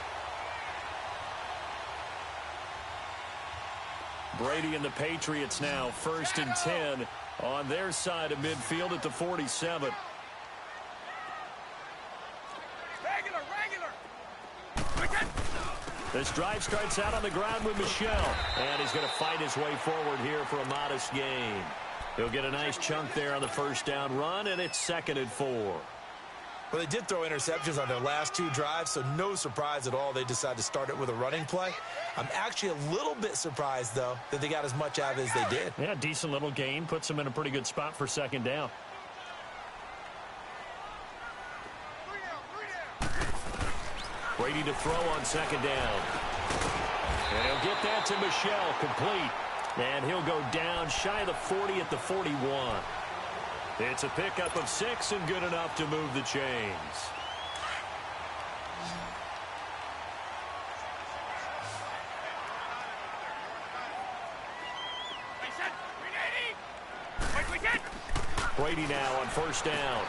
Brady and the Patriots now 1st and 10 on their side of midfield at the 47. This drive starts out on the ground with Michelle, and he's going to fight his way forward here for a modest gain. He'll get a nice chunk there on the 1st down run, and it's 2nd and 4. Well, they did throw interceptions on their last 2 drives, so no surprise at all they decided to start it with a running play. I'm actually a little bit surprised, though, that they got as much out of it as they did. Yeah, decent little gain. Puts them in a pretty good spot for 2nd down. Brady to throw on 2nd down. And he'll get that to Michelle, complete. And he'll go down shy of the 40 at the 41. It's a pickup of 6 and good enough to move the chains. Brady now on 1st down.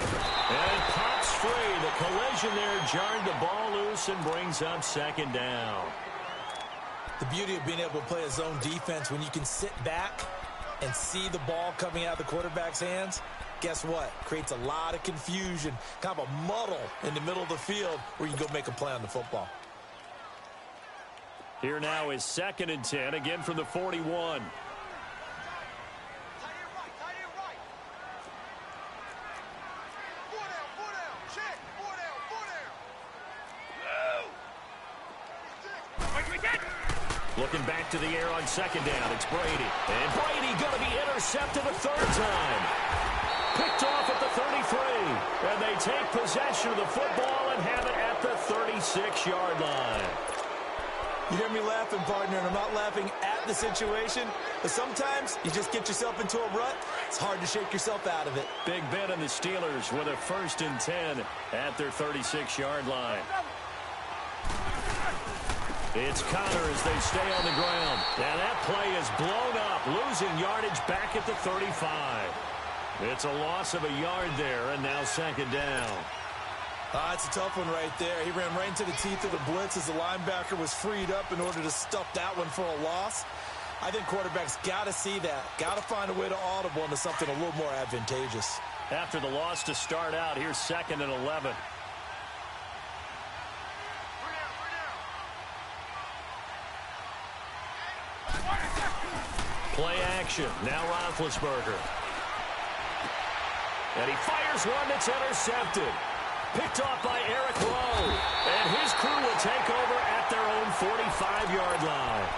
And pops free. The collision there jarred the ball loose and brings up 2nd down. The beauty of being able to play a zone defense when you can sit back and see the ball coming out of the quarterback's hands, guess what? Creates a lot of confusion, kind of a muddle in the middle of the field where you can go make a play on the football. Here now is 2nd and 10, again from the 41. Looking back to the air on 2nd down, it's Brady. And Brady going to be intercepted a 3rd time. Picked off at the 33. And they take possession of the football and have it at the 36-yard line. You hear me laughing, partner, and I'm not laughing at the situation, but sometimes you just get yourself into a rut. It's hard to shake yourself out of it. Big Ben and the Steelers with a 1st and 10 at their 36-yard line. It's Connor as they stay on the ground. And that play is blown up, losing yardage back at the 35. It's a loss of a yard there, and now second down. It's a tough one right there. He ran right into the teeth of the blitz as the linebacker was freed up in order to stuff that one for a loss. I think quarterbacks got to see that. Got to find a way to audible into something a little more advantageous. After the loss to start out, here's 2nd and 11. Play action. Now Roethlisberger. And he fires one that's intercepted. Picked off by Eric Rowe. And his crew will take over at their own 45-yard line.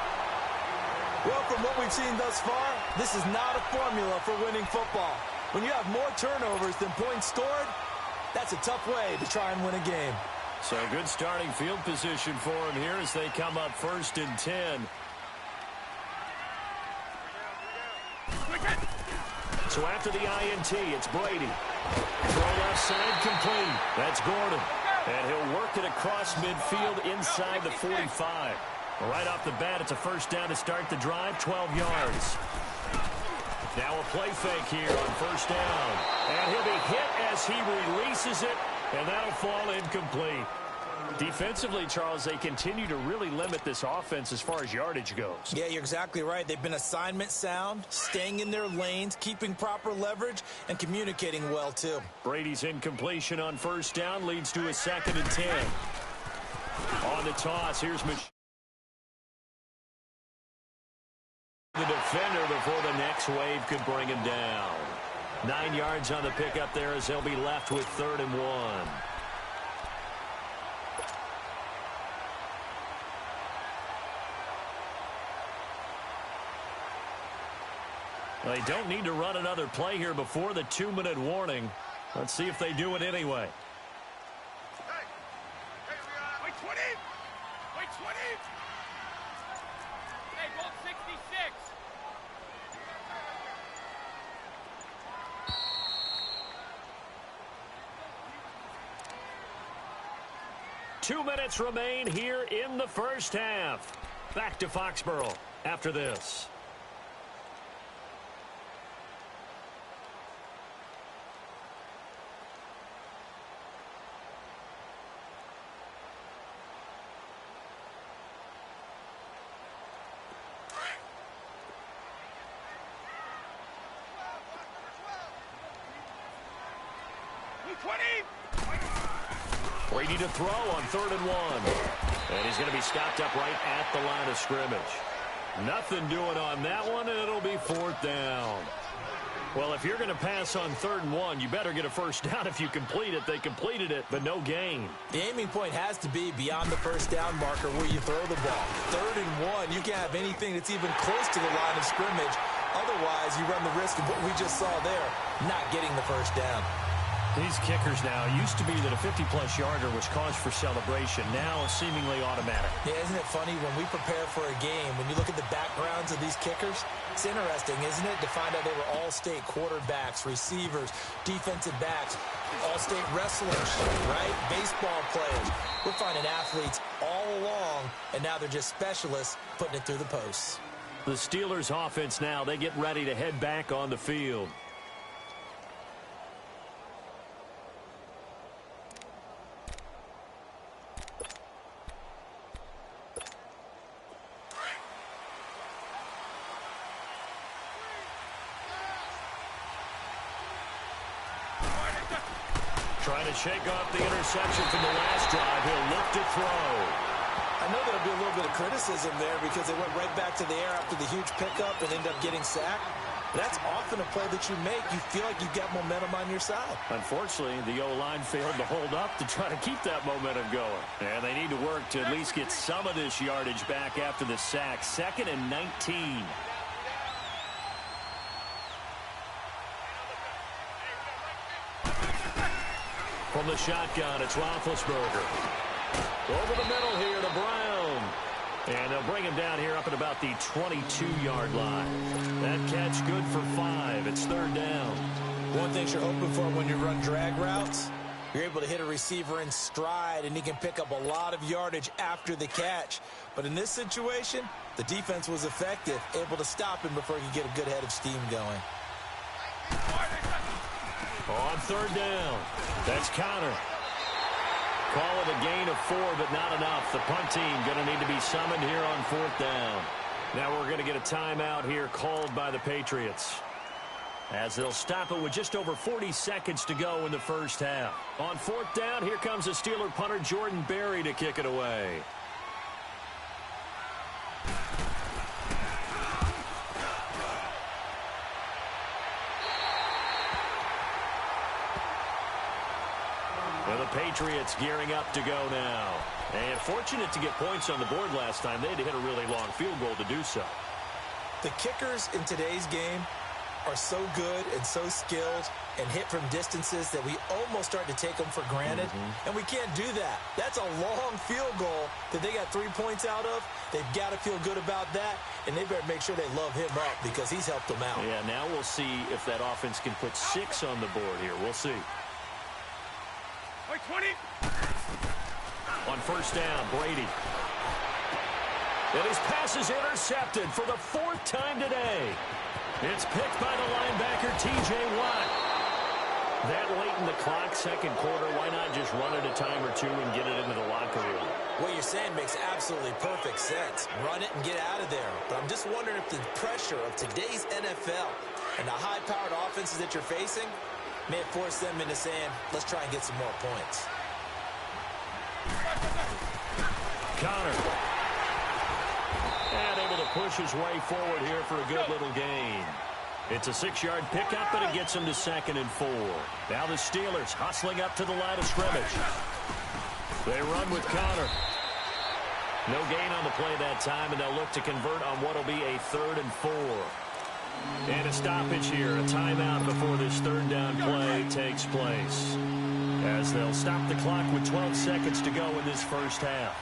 Well, from what we've seen thus far, this is not a formula for winning football. When you have more turnovers than points scored, that's a tough way to try and win a game. So good starting field position for him here as they come up 1st and 10. So after the INT, it's Brady. Throw left side complete. That's Gordon. And he'll work it across midfield inside the 45. Right off the bat, it's a first down to start the drive, 12 yards. Now a play fake here on first down. And he'll be hit as he releases it, and that'll fall incomplete. Defensively, Charles, they continue to really limit this offense as far as yardage goes. Yeah, you're exactly right. They've been assignment sound, staying in their lanes, keeping proper leverage, and communicating well, too. Brady's incompletion on first down leads to a 2nd and 10. On the toss, here's the defender before the next wave could bring him down. 9 yards on the pickup there as they'll be left with 3rd and 1. They don't need to run another play here before the 2-minute warning. Let's see if they do it anyway. Wait 20! Wait 20! Hey, ball 66! Two minutes remain here in the first half. Back to Foxborough after this. Brady to throw on 3rd and 1. And he's going to be stopped up right at the line of scrimmage. Nothing doing on that one, and it'll be 4th down. Well, if you're going to pass on 3rd and 1, you better get a first down if you complete it. They completed it, but no gain. The aiming point has to be beyond the first down marker where you throw the ball. 3rd and 1, you can't have anything that's even close to the line of scrimmage. Otherwise, you run the risk of what we just saw there, not getting the first down. These kickers now, used to be that a 50-plus yarder was cause for celebration. Now seemingly automatic. Yeah, isn't it funny when we prepare for a game, when you look at the backgrounds of these kickers, it's interesting, isn't it, to find out they were all-state quarterbacks, receivers, defensive backs, all-state wrestlers, right? Baseball players. We're finding athletes all along, and now they're just specialists putting it through the posts. The Steelers' offense now, they get ready to head back on the field. Trying to shake off the interception from the last drive. He'll look to throw. I know there'll be a little bit of criticism there because they went right back to the air after the huge pickup and end up getting sacked. That's often a play that you make. You feel like you've got momentum on your side. Unfortunately, the O-line failed to hold up to try to keep that momentum going. And they need to work to at least get some of this yardage back after the sack. 2nd and 19. From the shotgun, it's Roethlisberger. Over the middle here to Brown. And they'll bring him down here up at about the 22-yard line. That catch good for 5. It's 3rd down. One thing you're hoping for when you run drag routes, you're able to hit a receiver in stride, and he can pick up a lot of yardage after the catch. But in this situation, the defense was effective, able to stop him before he could get a good head of steam going. On third down, that's Connor. Call it a gain of 4, but not enough. The punt team going to need to be summoned here on fourth down. Now we're going to get a timeout here called by the Patriots, as they'll stop it with just over 40 seconds to go in the first half. On fourth down, here comes the Steeler punter Jordan Berry to kick it away. And the Patriots gearing up to go now. And fortunate to get points on the board last time. They had to hit a really long field goal to do so. The kickers in today's game are so good and so skilled and hit from distances that we almost start to take them for granted. And we can't do that. That's a long field goal that they got 3 points out of. They've got to feel good about that, and they better make sure they love him up because he's helped them out. Yeah, now we'll see if that offense can put 6 on the board here. We'll see. 20. On first down, Brady. And his pass is intercepted for the 4th time today. It's picked by the linebacker, T.J. Watt. That late in the clock, second quarter, why not just run it a time or two and get it into the locker room? What you're saying makes absolutely perfect sense. Run it and get out of there. But I'm just wondering if the pressure of today's NFL and the high-powered offenses that you're facing may have forced them into saying, let's try and get some more points. Connor. And able to push his way forward here for a good little gain. It's a 6-yard pickup, and it gets him to 2nd and 4. Now the Steelers hustling up to the line of scrimmage. They run with Connor. No gain on the play that time, and they'll look to convert on what will be a 3rd and 4. And a stoppage here, a timeout before this third down play takes place, as they'll stop the clock with 12 seconds to go in this first half.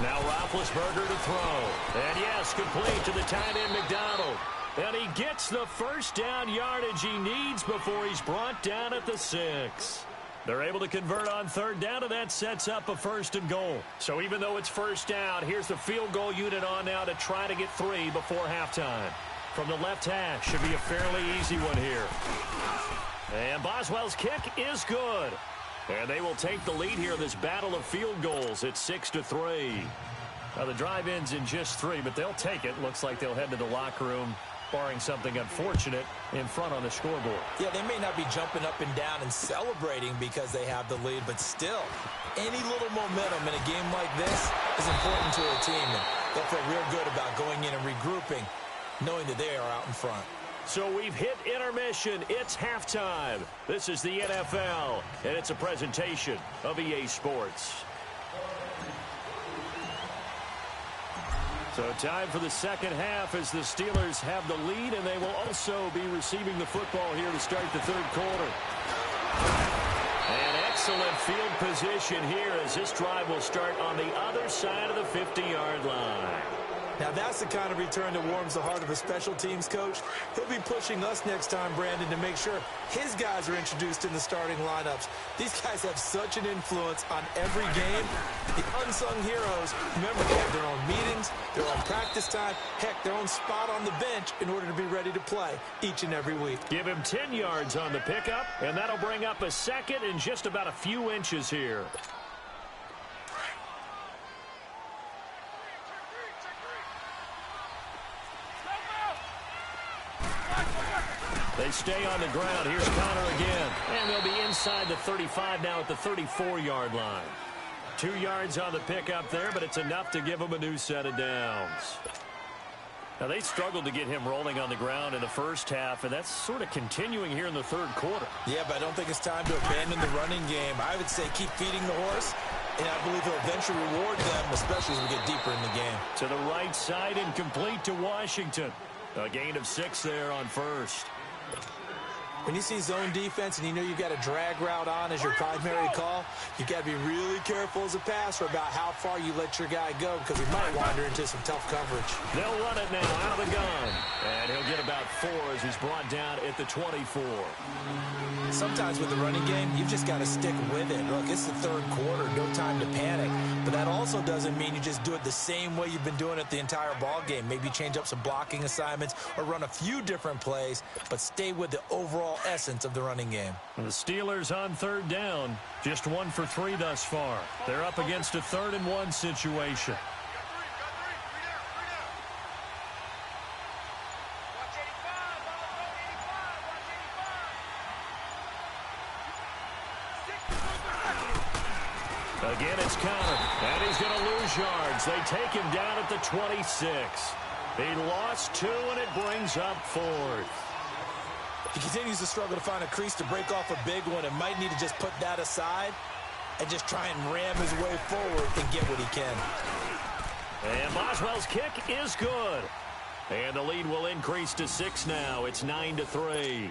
Now Roethlisberger to throw. And yes, complete to the tight end McDonald. And he gets the first down yardage he needs before he's brought down at the 6. They're able to convert on third down, and that sets up a 1st and goal. So even though it's first down, here's the field goal unit on now to try to get 3 before halftime. From the left hash, should be a fairly easy one here. And Boswell's kick is good. And they will take the lead here in this battle of field goals at 6-3. Now the drive ends in just 3, but they'll take it. Looks like they'll head to the locker room, barring something unfortunate, in front on the scoreboard. Yeah, they may not be jumping up and down and celebrating because they have the lead, but still, any little momentum in a game like this is important to a team. And they'll feel real good about going in and regrouping, knowing that they are out in front. So we've hit intermission. It's halftime. This is the NFL, and it's a presentation of EA Sports. So time for the second half as the Steelers have the lead, and they will also be receiving the football here to start the third quarter. An excellent field position here as this drive will start on the other side of the 50-yard line. Now that's the kind of return that warms the heart of a special teams coach. He'll be pushing us next time, Brandon, to make sure his guys are introduced in the starting lineups. These guys have such an influence on every game. The unsung heroes, remember, they have their own meetings, their own practice time, heck, their own spot on the bench in order to be ready to play each and every week. Give him 10 yards on the pickup, and that'll bring up a 2nd and just about a few inches here. They stay on the ground. Here's Connor again. And they'll be inside the 35 now at the 34-yard line. 2 yards on the pickup there, but it's enough to give them a new set of downs. Now, they struggled to get him rolling on the ground in the first half, and that's sort of continuing here in the third quarter. Yeah, but I don't think it's time to abandon the running game. I would say keep feeding the horse, and I believe he'll eventually reward them, especially as we get deeper in the game. To the right side and complete to Washington. A gain of 6 there on first. When you see zone defense and you know you've got a drag route on as your primary call, you've got to be really careful as a passer about how far you let your guy go because he might wander into some tough coverage. They'll run it now out of the gun. And he'll get about 4 as he's brought down at the 24. Sometimes with the running game, you've just got to stick with it. Look, it's the third quarter, no time to panic. But that also doesn't mean you just do it the same way you've been doing it the entire ball game. Maybe change up some blocking assignments or run a few different plays, but stay with the overall essence of the running game. The Steelers on third down, just 1 for 3 thus far. They're up against a 3rd and 1 situation. Again, it's Conner, and he's going to lose yards. They take him down at the 26. He lost 2, and it brings up 4th. He continues to struggle to find a crease to break off a big one and might need to just put that aside and just try and ram his way forward and get what he can. And Boswell's kick is good. And the lead will increase to 6 now. It's 9-3.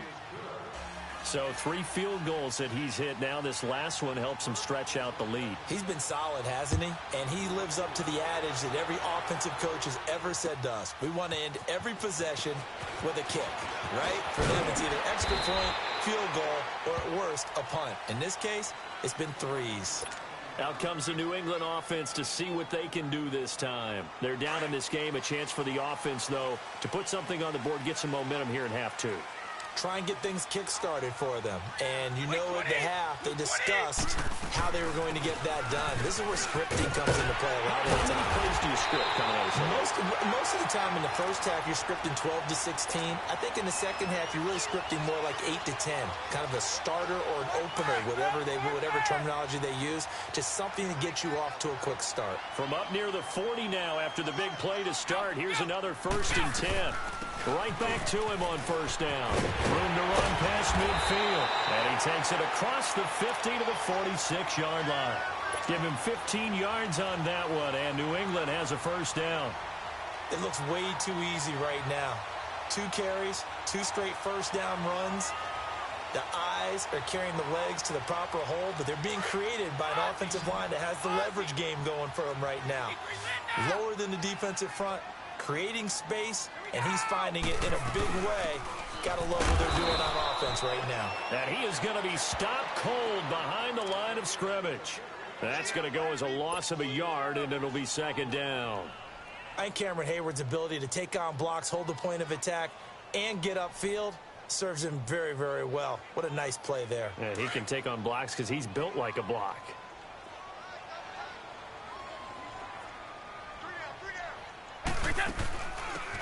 So 3 field goals that he's hit now. This last one helps him stretch out the lead. He's been solid, hasn't he? And he lives up to the adage that every offensive coach has ever said to us. We want to end every possession with a kick, right? For them, it's either extra point, field goal, or at worst, a punt. In this case, it's been 3s. Out comes the New England offense to see what they can do this time. They're down in this game. A chance for the offense, though, to put something on the board, get some momentum here in half 2. Try and get things kick-started for them. And you know at the half, they discussed how they were going to get that done. This is where scripting comes into play a lot of the time. How many plays do you script coming out of the Most of the time in the first half, you're scripting 12 to 16. I think in the second half, you're really scripting more like 8 to 10. Kind of a starter or an opener, whatever terminology they use. Just something to get you off to a quick start. From up near the 40 now after the big play to start. Here's another 1st and 10. Right back to him on 1st down. Room to run past midfield. And he takes it across the 50 to the 46-yard line. Give him 15 yards on that one, and New England has a 1st down. It looks way too easy right now. 2 carries, 2 straight 1st down runs. The eyes are carrying the legs to the proper hole, but they're being created by an offensive line that has the leverage game going for them right now. Lower than the defensive front, creating space, and he's finding it in a big way. Got to love what they're doing on offense right now. And he is going to be stopped cold behind the line of scrimmage. That's going to go as a loss of a yard, and it'll be 2nd down. And Cameron Hayward's ability to take on blocks, hold the point of attack, and get upfield serves him very, very well. What a nice play there. And he can take on blocks because he's built like a block.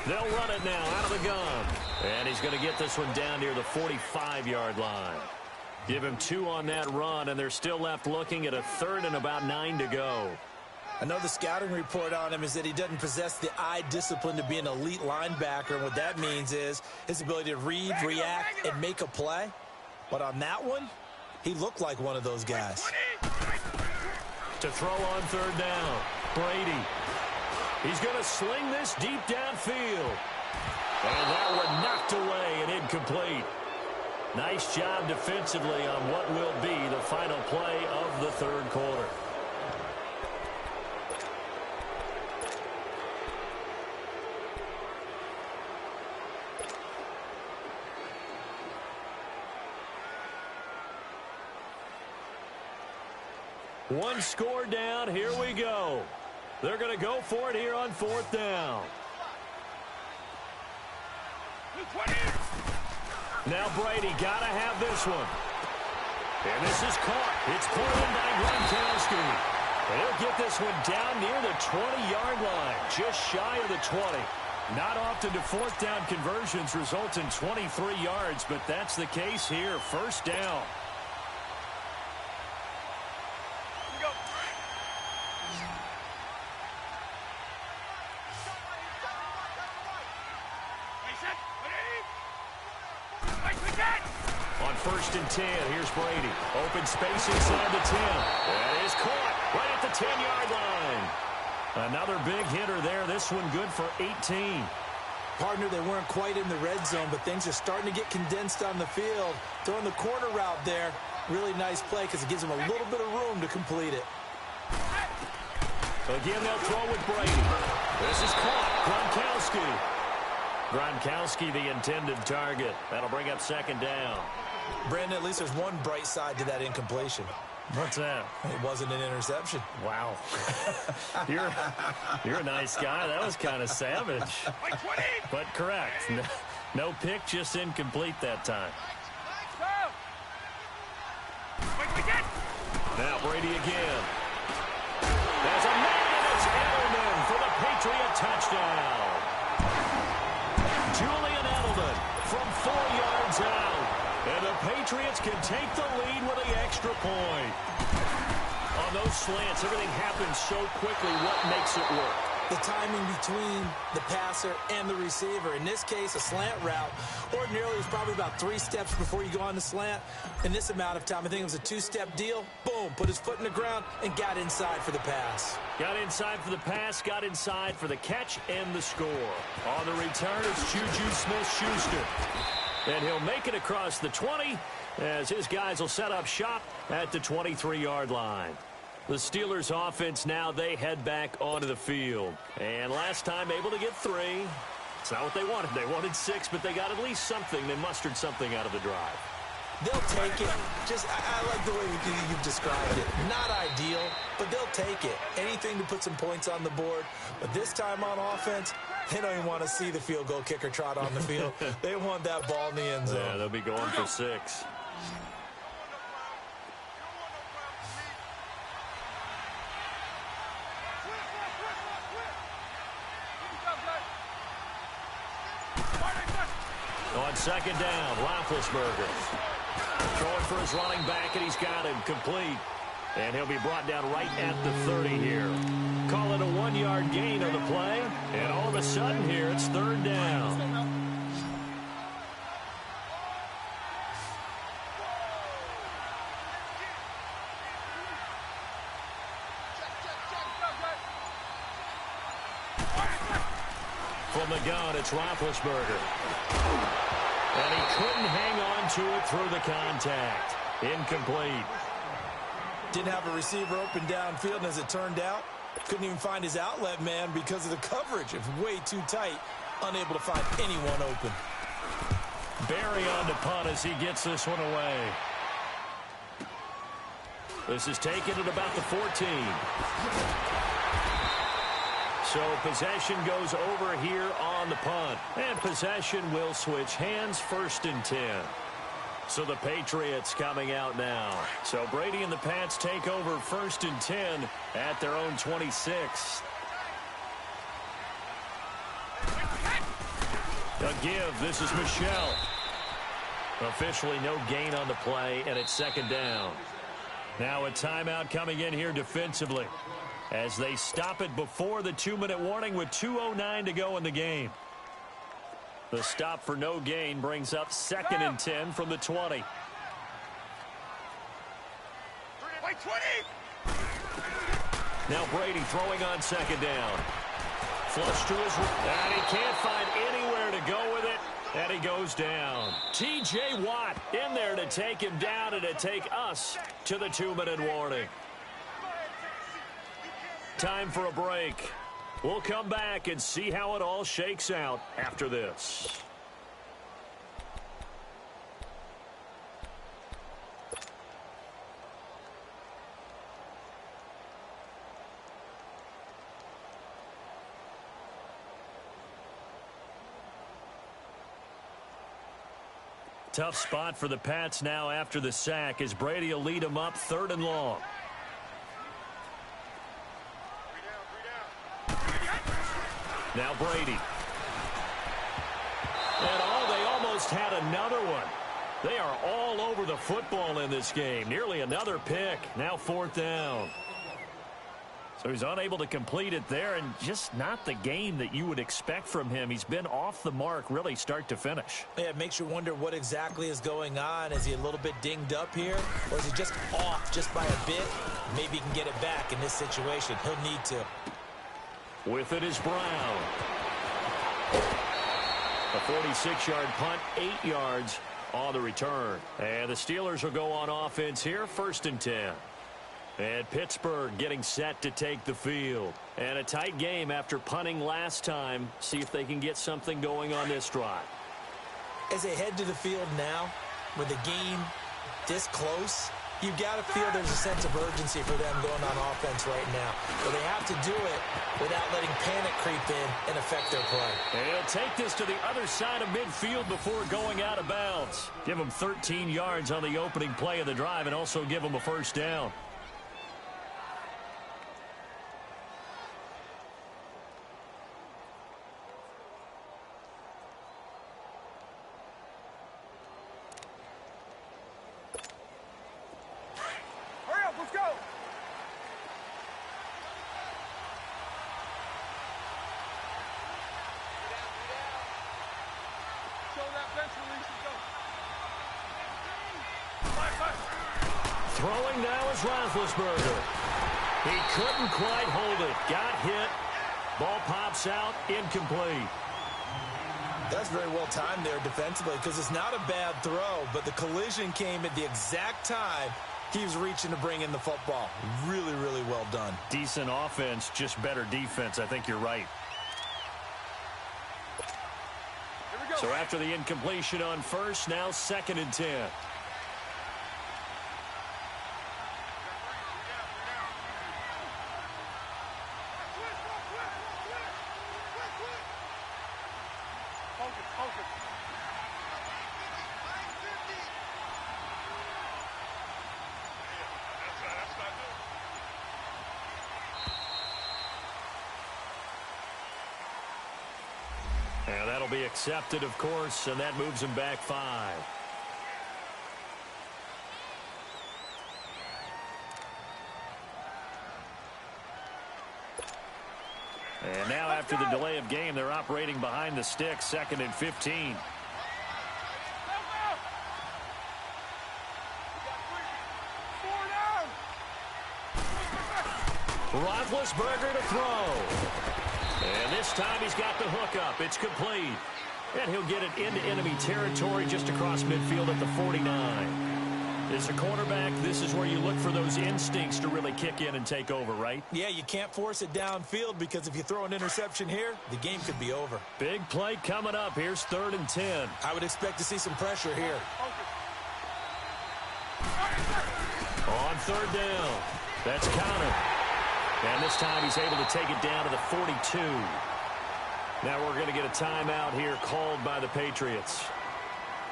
They'll run it now out of the gun. And he's going to get this one down near the 45-yard line. Give him 2 on that run, and they're still left looking at a 3rd and about 9 to go. I know the scouting report on him is that he doesn't possess the eye discipline to be an elite linebacker. And what that means is his ability to read, react, and make a play. But on that one, he looked like one of those guys. To throw on 3rd down, Brady. He's going to sling this deep downfield. And that one knocked away and incomplete. Nice job defensively on what will be the final play of the 3rd quarter. One score down. Here we go. They're going to go for it here on 4th down. Now Brady got to have this one. And this is caught. It's pulled in by Gronkowski. He'll get this one down near the 20-yard line, just shy of the 20. Not often do 4th down conversions result in 23 yards, but that's the case here. 1st down. On 1st and 10, here's Brady. Open space inside the 10. That is caught right at the 10-yard line. Another big hitter there. This one good for 18. Partner, they weren't quite in the red zone, but things are starting to get condensed on the field. Throwing the corner route there, really nice play because it gives them a little bit of room to complete it. Again, they'll throw with Brady. This is caught. Gronkowski, the intended target. That'll bring up second down. Brandon, at least there's one bright side to that incompletion. What's that? It wasn't an interception. Wow. You're a nice guy. That was kind of savage. But correct. No pick, just incomplete that time. Now Brady again. There's a man, and it's Edelman for the Patriot touchdown. Julian Edelman from 4 yards out. And the Patriots can take the lead with the extra point. On those slants, everything happens so quickly. What makes it work? The timing between the passer and the receiver. In this case, a slant route. Ordinarily, it's probably about 3 steps before you go on the slant. In this amount of time, I think it was a 2-step deal. Boom, put his foot in the ground and got inside for the pass. Got inside for the pass, got inside for the catch and the score. On the return, it's Juju Smith-Schuster. And he'll make it across the 20 as his guys will set up shop at the 23-yard line. The Steelers offense now, they head back onto the field. And last time able to get 3. It's not what they wanted. They wanted 6, but they got at least something. They mustered something out of the drive. They'll take it. I like the way you've described it. Not ideal, but they'll take it. Anything to put some points on the board. But this time on offense, they don't even want to see the field goal kicker trot on the field. They want that ball in the end zone. Yeah, they'll be going for 6. On second down, Roethlisberger. Throwing for his running back, and he's got him complete. And he'll be brought down right at the 30 here. Call it a 1-yard gain on the play. And all of a sudden here, it's third down. From the gun, it's Roethlisberger. And he couldn't hang on to it through the contact. Incomplete. Didn't have a receiver open downfield, and as it turned out, couldn't even find his outlet man because of the coverage. It's way too tight. Unable to find anyone open. Barry on the punt as he gets this one away. This is taken at about the 14. So possession goes over here on the punt. And possession will switch hands, 1st and 10. So the Patriots coming out now. So Brady and the Pats take over 1st and 10 at their own 26. A give. This is Michelle. Officially no gain on the play, and it's second down. Now a timeout coming in here defensively as they stop it before the 2-minute warning with 2:09 to go in the game. The stop for no gain brings up 2nd and 10 from the 20. Now Brady throwing on second down. Flush to his right, and he can't find anywhere to go with it, and he goes down. T.J. Watt in there to take him down and to take us to the 2-minute warning. Time for a break. We'll come back and see how it all shakes out after this. Tough spot for the Pats now after the sack as Brady will lead them up 3rd and long. Now Brady. And they almost had another one. They are all over the football in this game. Nearly another pick. Now 4th down. So he's unable to complete it there, and just not the game that you would expect from him. He's been off the mark really start to finish. Yeah, it makes you wonder what exactly is going on. Is he a little bit dinged up here, or is he just off just by a bit? Maybe he can get it back in this situation. He'll need to. With it is Brown. A 46-yard punt, 8 yards on the return. And the Steelers will go on offense here, 1st and 10. And Pittsburgh getting set to take the field. And a tight game after punting last time. See if they can get something going on this drive. As they head to the field now, with the game this close, you've got to feel there's a sense of urgency for them going on offense right now. But they have to do it without letting panic creep in and affect their play. And he'll take this to the other side of midfield before going out of bounds. Give them 13 yards on the opening play of the drive and also give them a 1st down. Throwing now is Roethlisberger. He couldn't quite hold it. Got hit. Ball pops out. Incomplete. That's very well timed there defensively because it's not a bad throw, but the collision came at the exact time he was reaching to bring in the football. Really, really well done. Decent offense, just better defense. I think you're right. So after the incompletion on 1st, now 2nd and 10. And that'll be accepted, of course, and that moves him back 5. And now after the delay of game, they're operating behind the sticks, 2nd and 15. Roethlisberger to throw. And this time he's got the hook up. It's complete. And he'll get it into enemy territory just across midfield at the 49. As a quarterback, this is where you look for those instincts to really kick in and take over, right? Yeah, you can't force it downfield because if you throw an interception here, the game could be over. Big play coming up. Here's 3rd and 10. I would expect to see some pressure here. On 3rd down. That's counted. And this time he's able to take it down to the 42. Now we're going to get a timeout here called by the Patriots,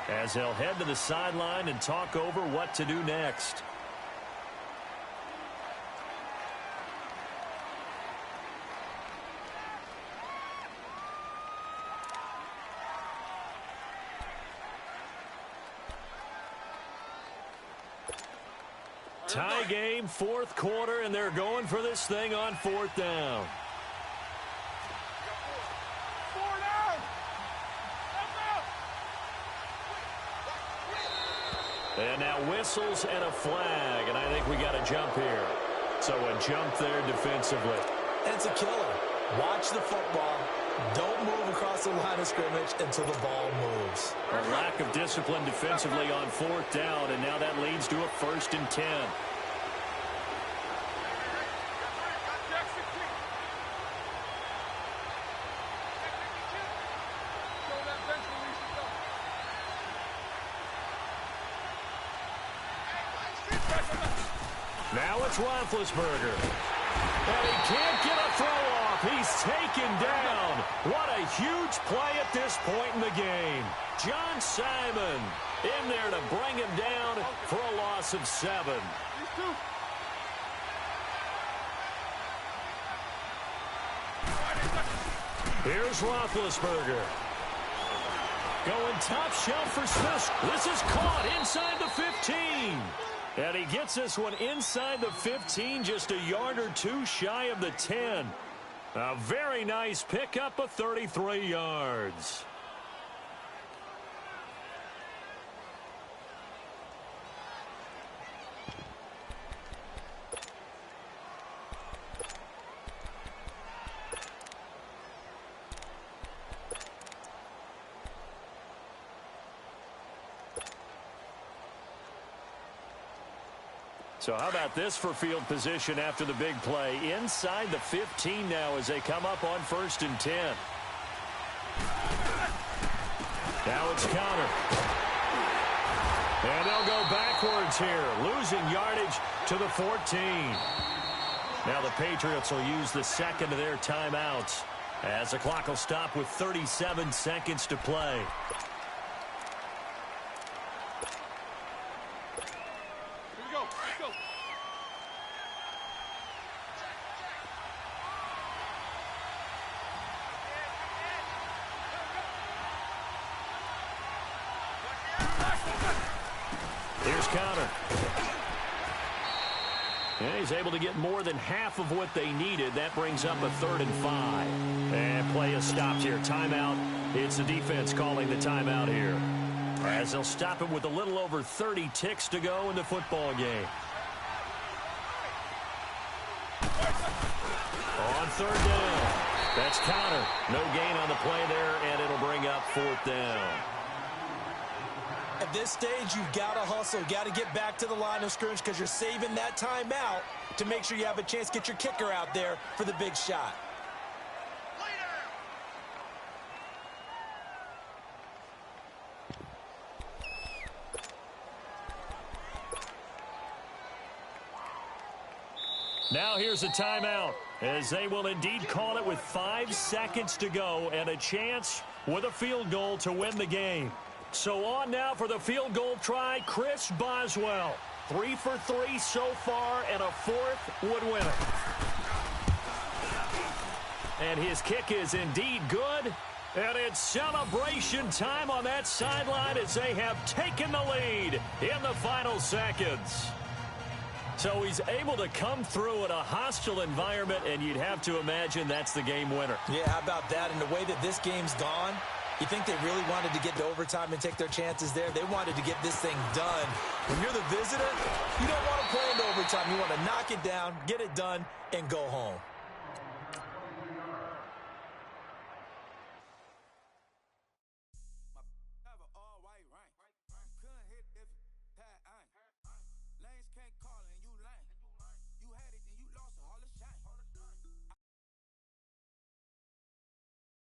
as they'll head to the sideline and talk over what to do next. Tie game, 4th quarter, and they're going for this thing on 4th down. And now whistles and a flag, and I think we got a jump here. So a jump there defensively. And it's a killer. Watch the football. Don't move across the line of scrimmage until the ball moves. A lack of discipline defensively on 4th down, and now that leads to a 1st and 10. Now it's Roethlisberger. And he can't get a throw off. He's taken down. What a huge play at this point in the game. John Simon in there to bring him down for a loss of 7. Here's Roethlisberger. Going top shelf for Smith. This is caught inside the 15. And he gets this one inside the 15, just a yard or two shy of the 10. A very nice pickup of 33 yards. So how about this for field position after the big play? Inside the 15 now as they come up on 1st and 10. Now it's counter. And they'll go backwards here, losing yardage to the 14. Now the Patriots will use the second of their timeouts as the clock will stop with 37 seconds to play. Here's counter. And he's able to get more than half of what they needed. That brings up a 3rd and 5. And play is stopped here. Timeout. It's the defense calling the timeout here, as they'll stop it with a little over 30 ticks to go in the football game. On 3rd down. That's counter. No gain on the play there, and it'll bring up 4th down. At this stage, you've got to hustle. Got to get back to the line of scrimmage because you're saving that timeout to make sure you have a chance to get your kicker out there for the big shot. Now here's a timeout, as they will indeed call it with 5 seconds to go and a chance with a field goal to win the game. So on now for the field goal try, Chris Boswell. 3 for 3 so far, and a 4th would win it. And his kick is indeed good. And it's celebration time on that sideline as they have taken the lead in the final seconds. So he's able to come through in a hostile environment, and you'd have to imagine that's the game winner. Yeah, how about that? And the way that this game's gone, you think they really wanted to get to overtime and take their chances there? They wanted to get this thing done. When you're the visitor, you don't want to play into overtime. You want to knock it down, get it done, and go home.